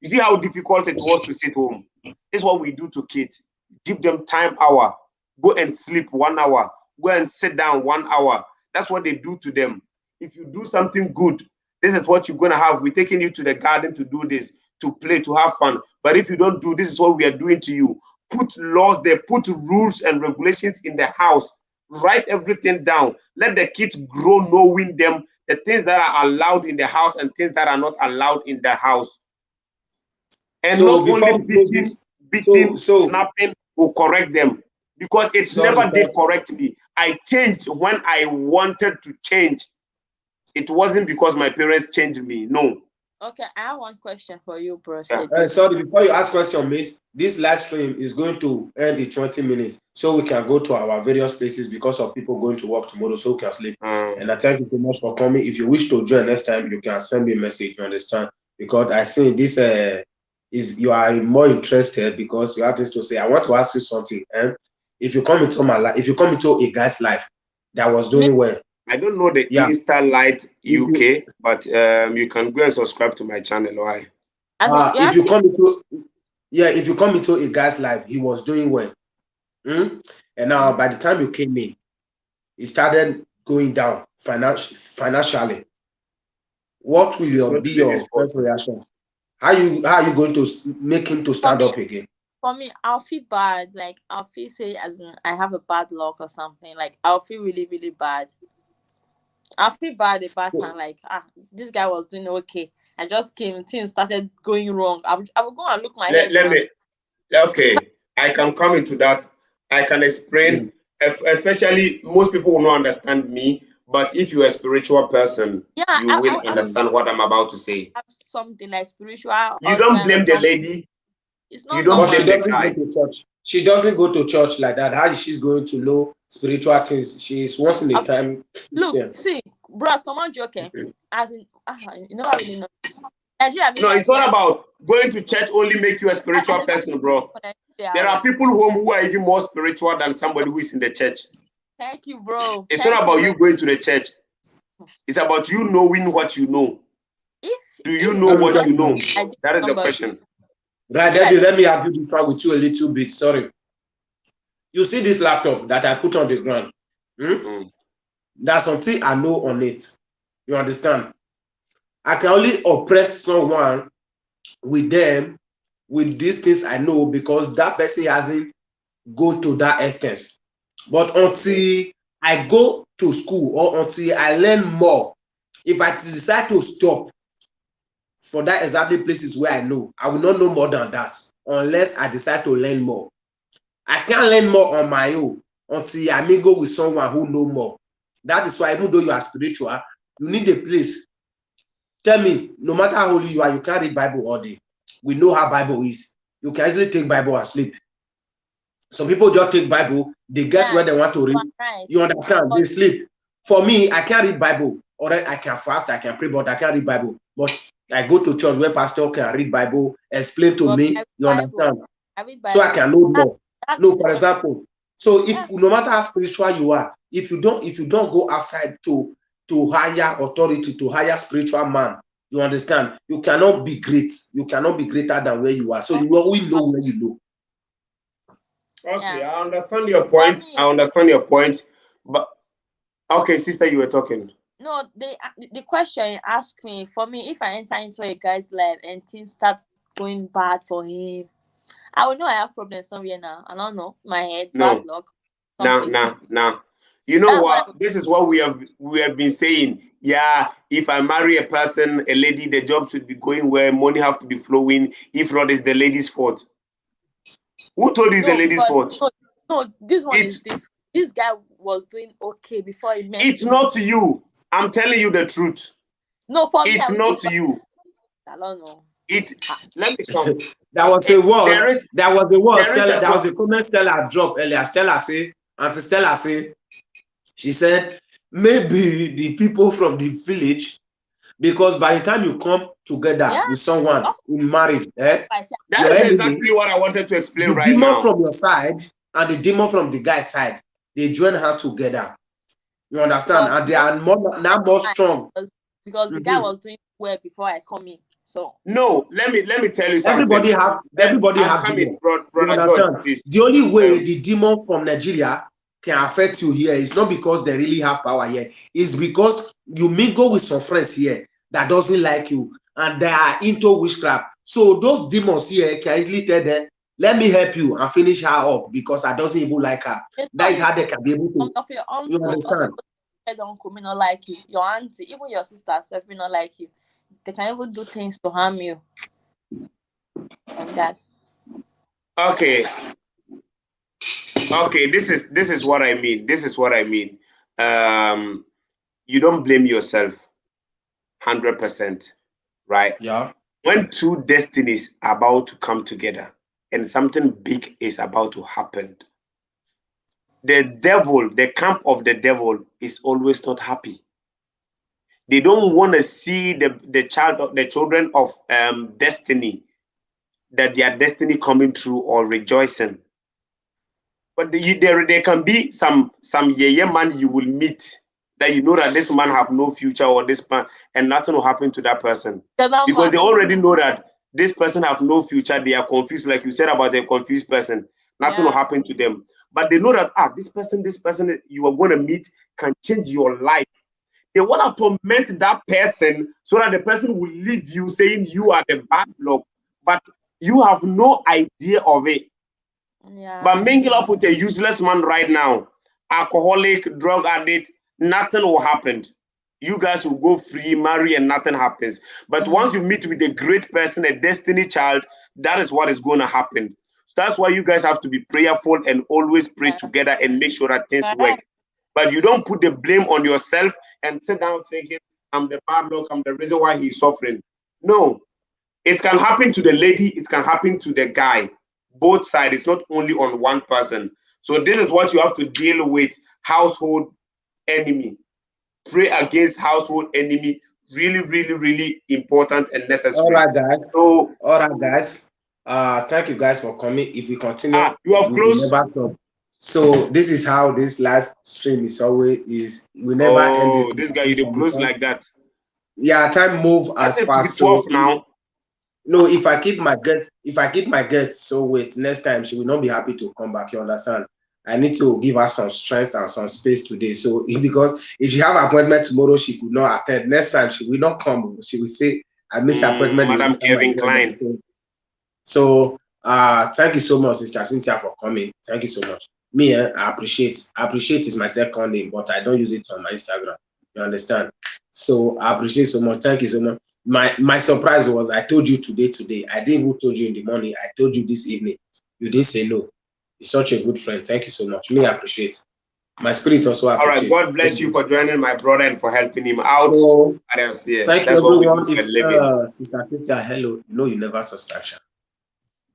you see how difficult it was to sit home. This is what we do to kids. Give them time hour. Go and sleep 1 hour. Go and sit down 1 hour. That's what they do to them. If you do something good, this is what you're going to have. We're taking you to the garden to do this, to play, to have fun. But if you don't do this, is what we are doing to you. Put laws there, put rules and regulations in the house. Write everything down. Let the kids grow knowing them, the things that are allowed in the house and things that are not allowed in the house. And So not before only we close beating, this, snapping will correct them. Because it never did correct me. I changed when I wanted to change. It wasn't because my parents changed me. No. Okay, I have one question for you, bro. Yeah. Sorry, before you ask question, miss, this live stream is going to end in 20 minutes. So we can go to our various places because of people going to work tomorrow, so we can sleep. And I thank you so much for coming. If you wish to join next time, you can send me a message, you understand? Because I see this is you are more interested because you have things to say. I want to ask you something. If you come into my life, if you come into a guy's life that was doing well. I don't know the Insta Light UK, but you can go and subscribe to my channel. Why? If you come into a guy's life, he was doing well. And now by the time you came in, he started going down financially. What will be your first reaction? How are you going to make him to stand up again? For me, I'll feel bad. Like I'll feel say as in I have a bad luck or something. Like I'll feel really, really bad. I feel bad about time. Like this guy was doing okay. I just came, things started going wrong. I will go and look my head. Okay, I can come into that. I can explain. Especially most people will not understand me, but if you're a spiritual person, you will understand what I'm about to say. Have something like spiritual. You don't blame the lady. It's not. You don't blame the guy. Go to church. She doesn't go to church like that. How is she going to know spiritual things? She's once in a time. Look, see, bros, come on, joking. As in, you know, I really know. Nigeria, no, it's not about going to church only make you a spiritual person, bro. There are people home who are even more spiritual than somebody who is in the church. Thank you, bro. It's not about you going to the church. It's about you knowing what you know. Do you know what you know? That is the question. Right, Daddy, let me argue this one with you a little bit. Sorry. You see this laptop that I put on the ground? There's something I know on it. You understand? I can only oppress someone with them, with these things I know, because that person hasn't go to that extent. But until I go to school or until I learn more, if I decide to stop for that exactly places where I know, I will not know more than that unless I decide to learn more. I can't learn more on my own until I may go with someone who know more. That is why even though you are spiritual, you need a place. Tell me, no matter how holy you are, you can't read Bible all day. We know how Bible is. You can easily take Bible and sleep. Some people just take Bible, they guess where they want to read. You understand? They sleep. For me, I can't read Bible. Or I can fast, I can pray, but I can't read Bible. But I go to church where pastor can read Bible, explain to me, you understand? So I can know more. No, for example. So if no matter how spiritual you are, if you don't go outside to higher authority, to higher spiritual man, you understand? You cannot be great. You cannot be greater than where you are. So you always know where you know. Okay, I understand your point. But okay, sister, you were talking. No, the question asked me, for me, if I enter into a guy's life and things start going bad for him, I will know I have problems somewhere now. I don't know. My head, bad luck. Now. You know what? This is what we have been saying. Yeah, if I marry a person, a lady, the job should be going well, money have to be flowing. If not, it's the lady's fault. Who told you it's the lady's fault? No, this one is different. This guy was doing okay before he met. It's not you. I'm telling you the truth. No, for me, it's not you. I don't know. Let me come. That was a word. That was a word. That was a comment Stella dropped earlier. Auntie Stella say, she said, maybe the people from the village Because by the time you come together with someone in marriage, that is exactly what I wanted to explain right now. The demon from your side and the demon from the guy's side, they join hands together. You understand? And they are more strong. Because the guy was doing well before I come in. So no, let me tell you something. Everybody have demon. You understand? The only way the demon from Nigeria can affect you here is not because they really have power here. It's because you mingle with some friends here that doesn't like you and they are into witchcraft. So those demons here can easily tell them, let me help you and finish her up because I doesn't even like her. That is how they can be able to. You understand? Uncle may not like you. Your auntie, even your sister herself may not like you. They can even do things to harm you. And that. Okay. This is what I mean. This is what I mean. You don't blame yourself 100%, right? Yeah. When two destinies are about to come together and something big is about to happen, the devil, the camp of the devil is always not happy. They don't want to see the children of destiny, that their destiny coming true or rejoicing. But there can be some man you will meet that you know that this man have no future or this man, and nothing will happen to that person because they already know that this person have no future. They are confused, like you said about the confused person. Nothing will happen to them, but they know that this person you are going to meet can change your life. They want to torment that person so that the person will leave you saying you are the bad luck, but you have no idea of it. Yeah. But mingle up with a useless man right now, alcoholic, drug addict, nothing will happen. You guys will go free, marry, and nothing happens. But once you meet with a great person, a destiny child, that is what is going to happen. So that's why you guys have to be prayerful and always pray together and make sure that things work. But you don't put the blame on yourself and sit down thinking, I'm the bad luck, I'm the reason why he's suffering. No, it can happen to the lady, it can happen to the guy. Both sides, it's not only on one person. So this is what you have to deal with. Household enemy. Pray against household enemy. Really, really, really important and necessary. All right, guys. Thank you guys for coming. If we continue, you have closed. Never stop. So this is how this live stream is always. We never end it. This guy, you close like that. Yeah, time move as fast. 12 now. No, if I keep my guest, so wait, next time she will not be happy to come back. You understand? I need to give her some strength and some space today. So because if she have an appointment tomorrow, she could not attend. Next time she will not come. She will say, I miss appointment. Madam Kevin Klein. So thank you so much, Sister Cynthia, for coming. Thank you so much. Me, I appreciate is my second name, but I don't use it on my Instagram. You understand? So I appreciate so much. Thank you so much. My surprise was I told you today. I didn't even told you in the morning. I told you this evening. You didn't say no. You're such a good friend. Thank you so much. Me, I appreciate. My spirit also appreciates. All right. God bless you for joining my brother and for helping him out. So, thank you everyone. Sister Cynthia, hello. No, you never subscribe.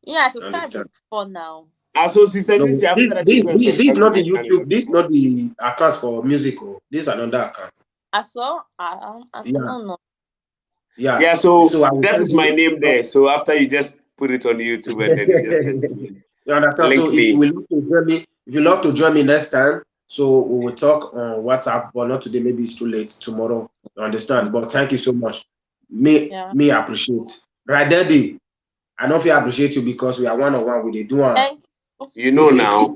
Yeah, I subscribed before now. So Sister Cynthia, this is not the YouTube. This is not the account for musical. This is another account. I don't know. Yeah. So that is my name there. So after you just put it on YouTube and then you just send me. You understand? So if you love to join me next time, so we will talk on WhatsApp, but not today. Maybe it's too late tomorrow. You understand? But thank you so much. Me appreciate. Right, Daddy. I know if you appreciate you because we are one-on-one with the doing. You know now.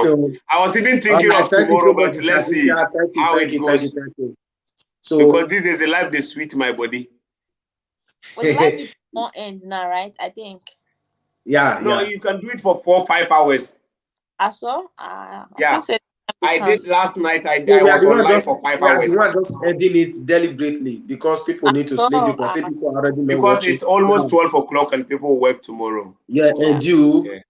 So, I was even thinking of tomorrow, but let's see how it goes. Thank you. So because this is a life they sweet my body. But life is not end now, right? I think. No, you can do it for 4 or 5 hours. I did last night. I was online for 5 hours. We are just ending it deliberately because people need to sleep because people already know. Because it's almost 12 o'clock and people work tomorrow. And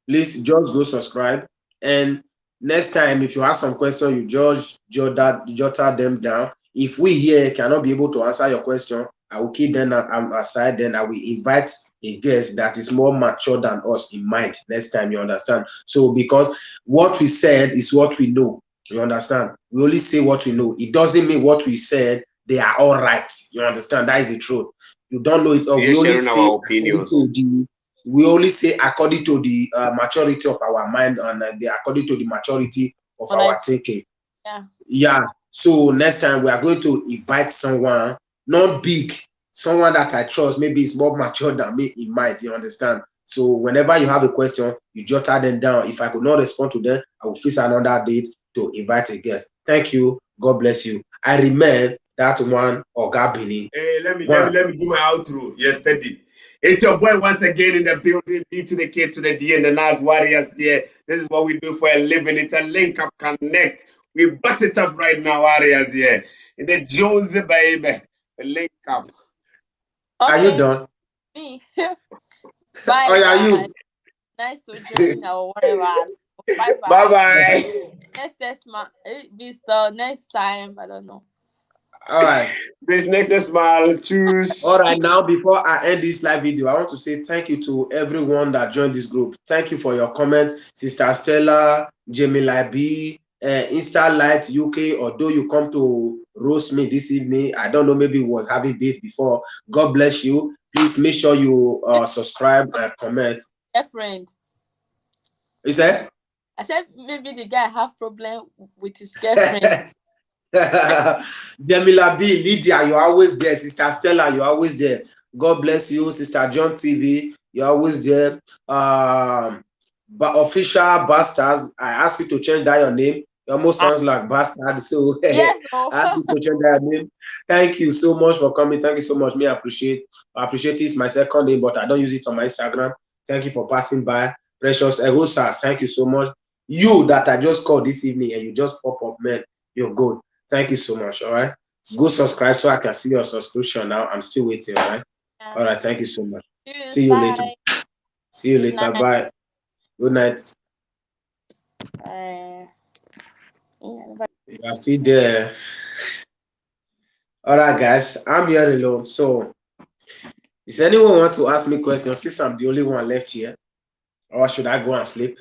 please just go subscribe. And next time, if you have some question, you jot them down. If we here cannot be able to answer your question, I will keep them aside. Then I will invite a guest that is more mature than us in mind next time. You understand? So because what we said is what we know. You understand? We only say what we know. It doesn't mean what we said they are all right. You understand? That is the truth. You don't know it all. We are sharing our opinions. We only say according to the maturity of our mind and according to the maturity of our thinking. Yeah. Yeah. So next time we are going to invite someone, not big, someone that I trust, maybe it's more mature than me in mind. You understand? So whenever you have a question, you jot them down. If I could not respond to them, I will fix another date to invite a guest. Thank you. God bless you. I remain that one Oga Bini. Hey, let me do my outro. Yes, steady. It's your boy once again in the building. B to the K to the D and the Nas Warriors here. This is what we do for a living. It's a link up connect. We bust it up right now, Warriors here. In the Jones baby. A link up. Okay. Are you done? Me. Bye. Oh, yeah, you. Nice to join or whatever. Bye bye. Bye bye. Next time. I don't know. All right. This next smile. Choose. All right. Now, before I end this live video, I want to say thank you to everyone that joined this group. Thank you for your comments, Sister Stella, Jamila B, Insta Light UK. Although you come to roast me this evening, I don't know, maybe it was having beef before. God bless you. Please make sure you subscribe and comment. A friend. You said? I said maybe the guy have problem with his girlfriend. Jamila B, Lydia, you're always there. Sister Stella, you're always there. God bless you. Sister John TV, you're always there. But official bastards, I ask you to change that your name. It almost sounds like bastard. So yes, I ask you to change that your name. Thank you so much for coming. Thank you so much. I appreciate it. It's my second name, but I don't use it on my Instagram. Thank you for passing by. Precious Egosa, thank you so much. You that I just called this evening and you just pop up, man, you're good. Thank you so much. All right. Go subscribe so I can see your subscription now. I'm still waiting. All right. Yeah. All right. Thank you so much. Cheers, see you later. See you Good later. Night. Bye. Good night. You are still there. All right, guys. I'm here alone. So, does anyone want to ask me questions since I'm the only one left here? Or should I go and sleep?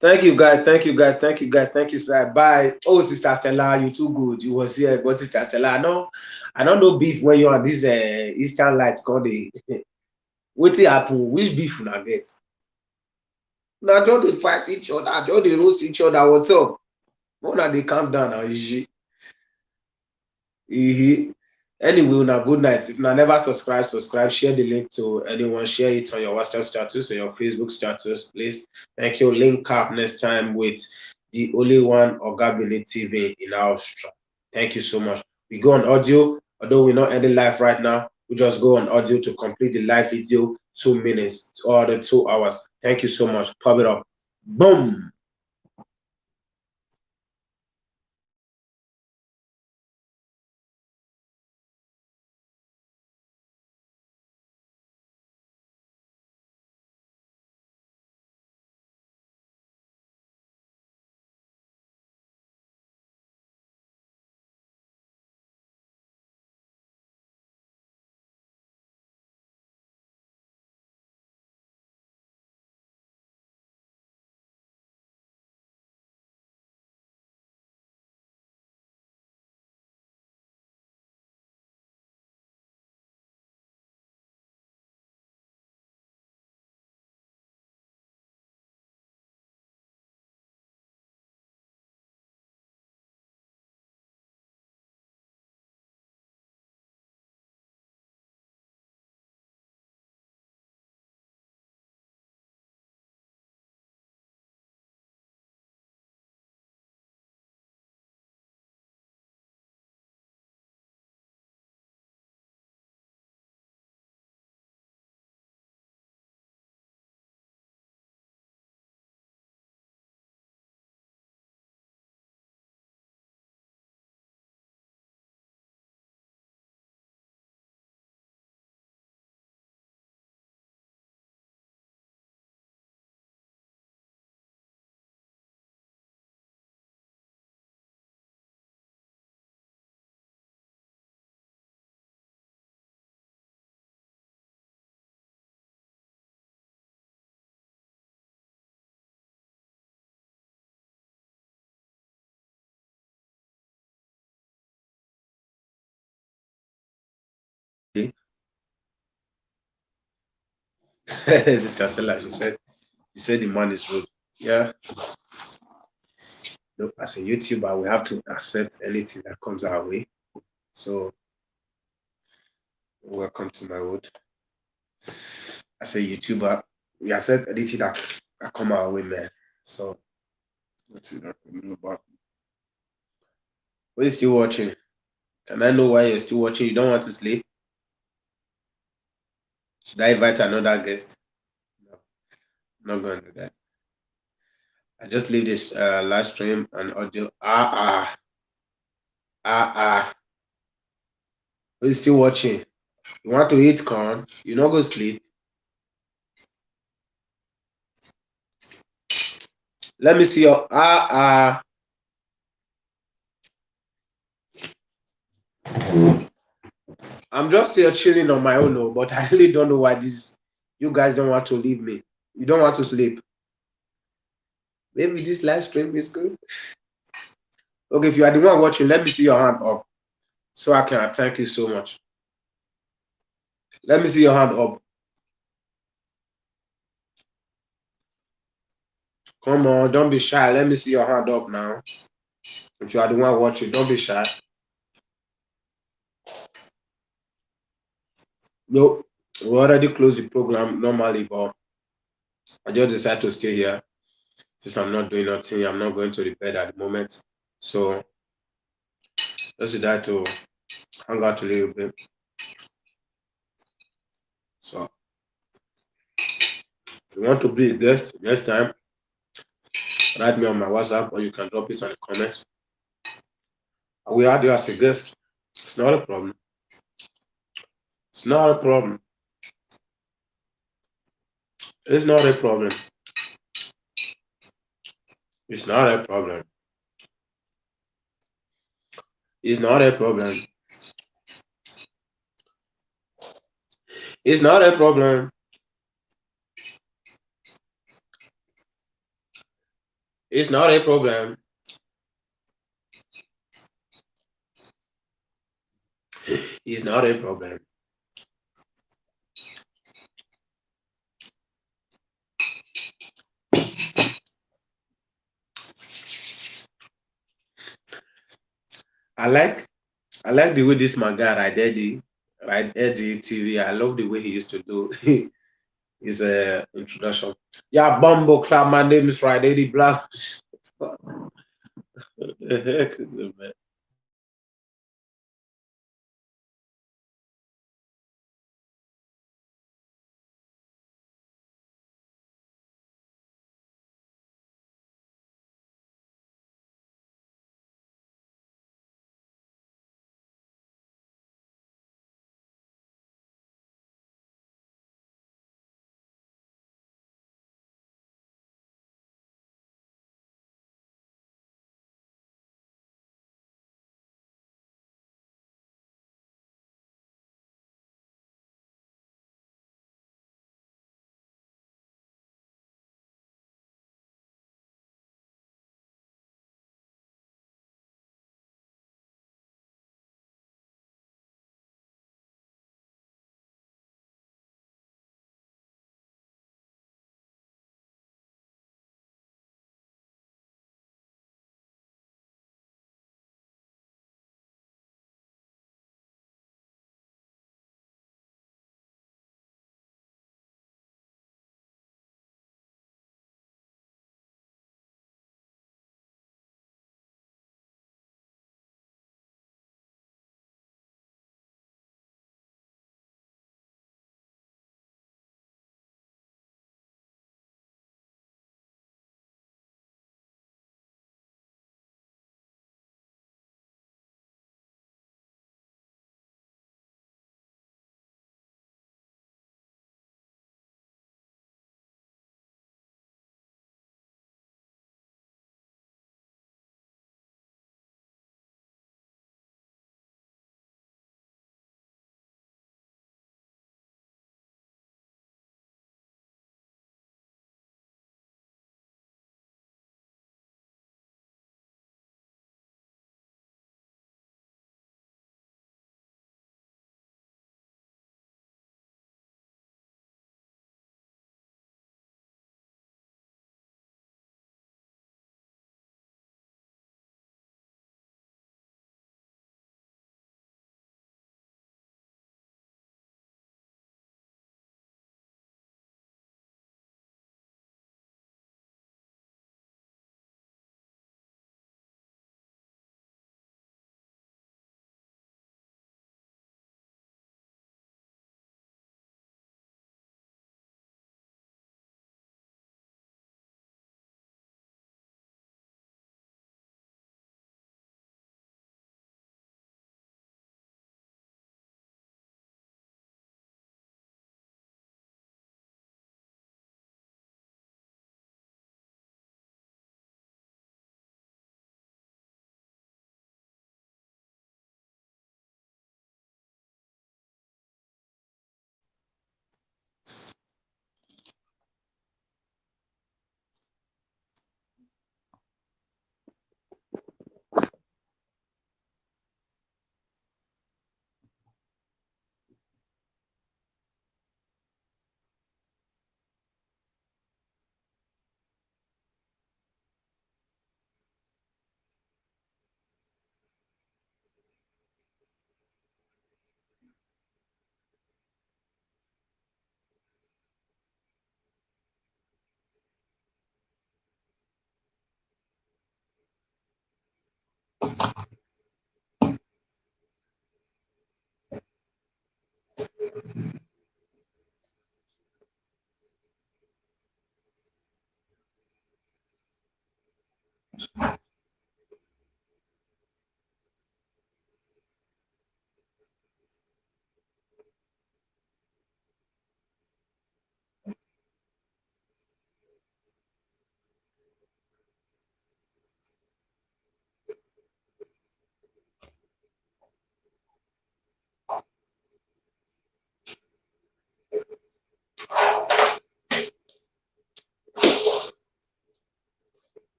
Thank you, guys. Thank you, guys. Thank you, guys. Thank you, sir. Bye. Oh, Sister Stella, you too good. You was here, but Sister Stella, I don't know beef when you're on this Eastern lights called the what happen? Which beef you not get? Now don't they fight each other, don't they roast each other. What's up? When they calm down now, Anyway, now good night. If you never subscribe, share the link to anyone, share it on your WhatsApp status or your Facebook status, please. Thank you. Link up next time with the only one Oga Bini TV in Austria. Thank you so much. We go on audio, although we're not ending live right now. We just go on audio to complete the live video, 2 minutes or the 2 hours. Thank you so much. Pop it up. Boom. Sister Stella, she said the man is rude. Yeah. Look, as a YouTuber, we have to accept anything that comes our way. So welcome to my world. As a YouTuber, we accept anything that come our way, man. So let's see that about. What are you still watching? Can I know why you're still watching? You don't want to sleep? Should I invite another guest? No, I'm not going to do that. I just leave this live stream and audio. Ah. Are you still watching? You want to eat corn? You not go sleep. Let me see your I'm just here chilling on my own, but I really don't know why this. You guys don't want to leave me. You don't want to sleep. Maybe this live stream is good. Okay, if you are the one watching, let me see your hand up so I can thank you so much. Let me see your hand up. Come on, don't be shy. Let me see your hand up now. If you are the one watching, don't be shy. No, we already closed the program normally, but I just decided to stay here since I'm not doing nothing. I'm not going to the bed at the moment. So just decided to hang out a little bit. So if you want to be a guest next time, write me on my WhatsApp or you can drop it on the comments. I will add you as a guest. It's not a problem. It's not a problem. It's not a problem. It's not a problem. It's not a problem. It's not a problem. It's not a problem. It's not a problem. I like the way this my guy right Eddie TV. I love the way he used to do his introduction. Yeah, Bumbo Club. My name is Right Eddie Black. What the heck is it, man?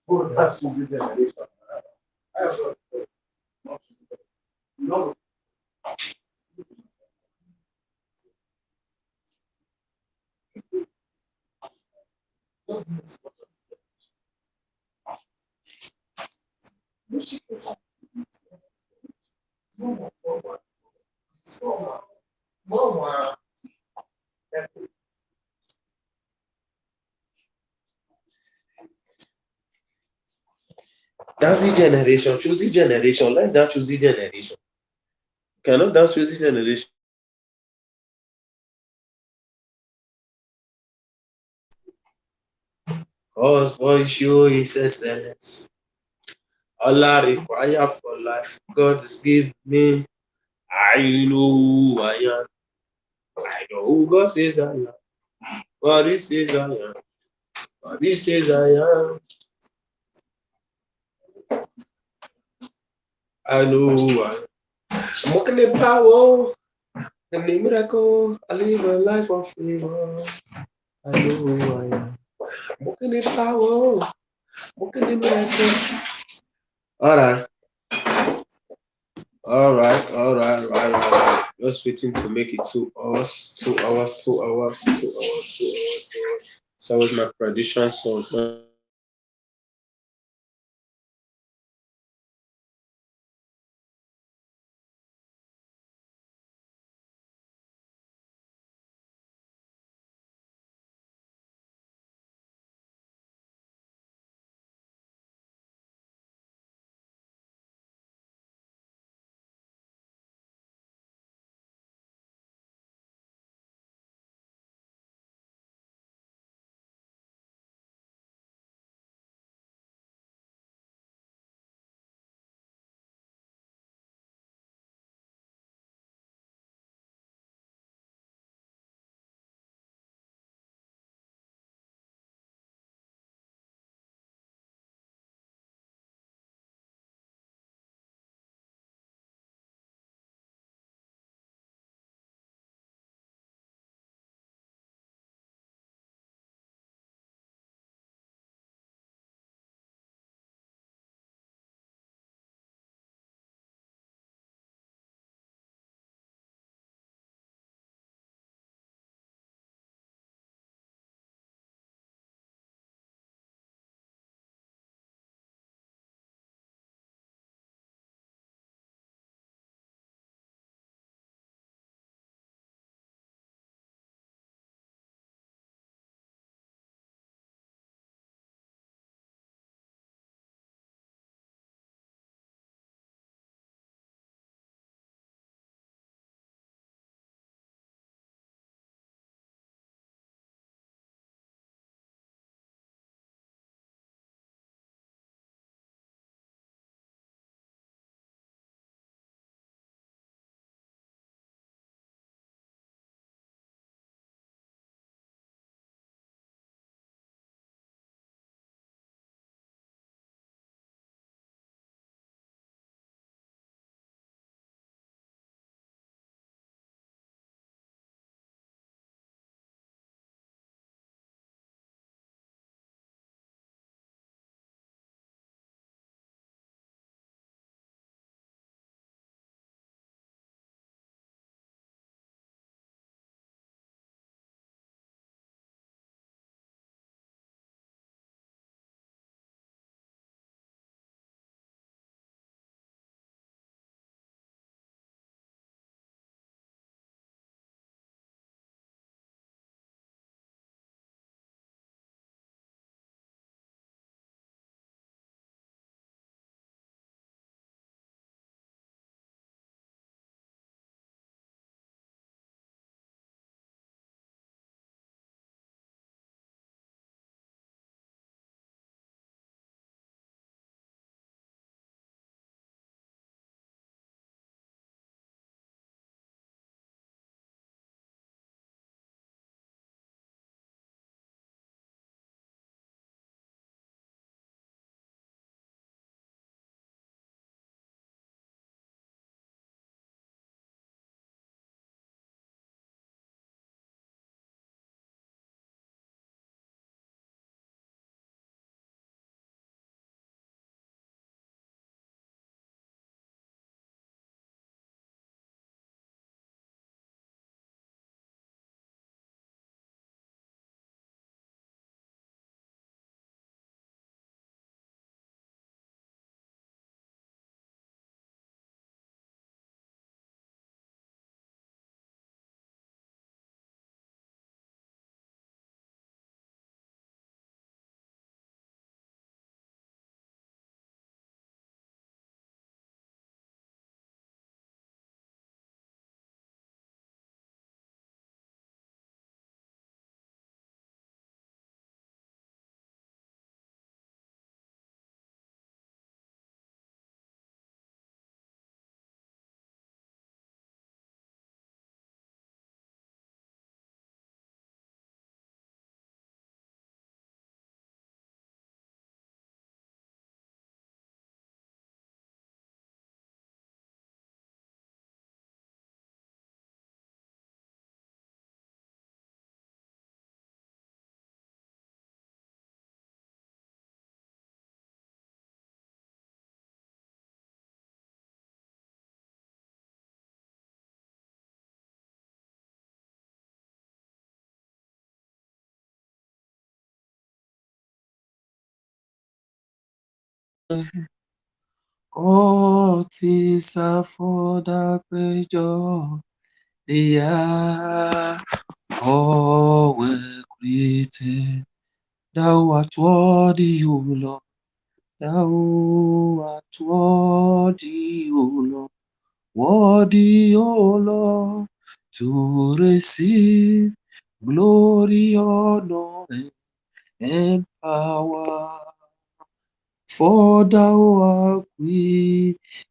Oh, that's music generation. I have no. Dancing generation, choosy generation. Let's dance choosy generation. Cannot dance choosy generation. Cause boy show is excellence. All I require for life, God has given me. I know who I am. I know who God says I am. God he says I am. God he says I am. I know who I am. I'm walking in power. In the miracle. I live a life of favor. I know who I am. I'm walking in power. Walking in miracle. All right. All right. Just waiting to make it 2 hours, 2 hours, 2 hours, 2 hours, 2 hours, 2 hours. So with my prediction songs. All things are for the pleasure. They are all were created. Thou art worthy, O Lord. Thou art worthy, O Lord. Worthy, O Lord, to receive glory, honor, and power. For thou art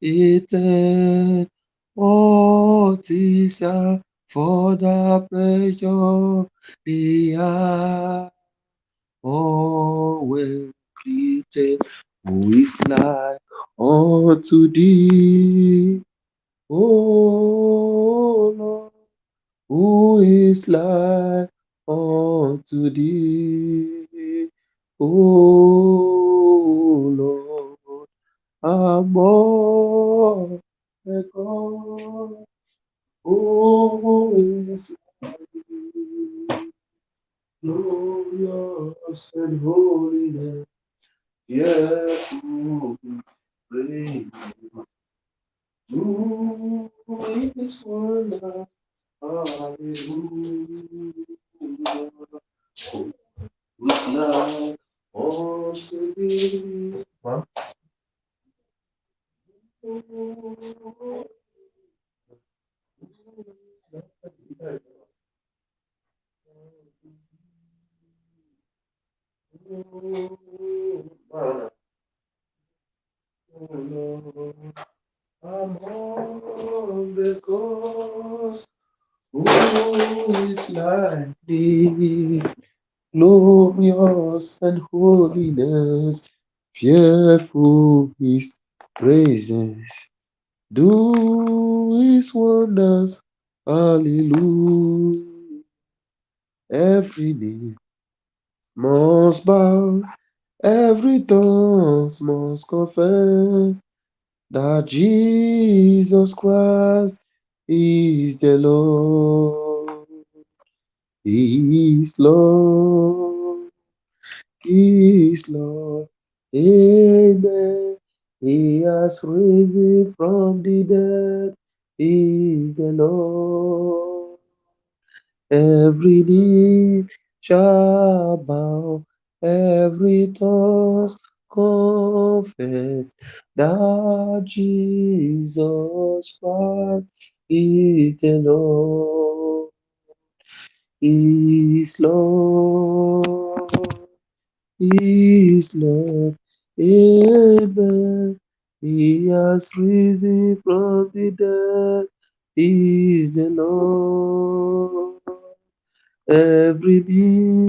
created all things are for the pleasure they are all well created. Who is like unto thee, O Lord? Who is like unto thee, O Lord? Among the God, who is like thee, glorious and holiness, fearful in praises. Who is wondrous? Hallelujah. Who is like unto thee? Huh? Among the gods, who is like thee? Glorious and holiness, fearful is praises. Do his wonders, hallelujah. Every knee must bow, every tongue must confess that Jesus Christ is the Lord. He is Lord. He is Lord. Amen. He has risen from the dead. He is the Lord. Every knee shall bow, every tongue confess that Jesus Christ is the Lord, is Lord, is Lord. Amen. He has risen from the dead. He is the Lord. Every knee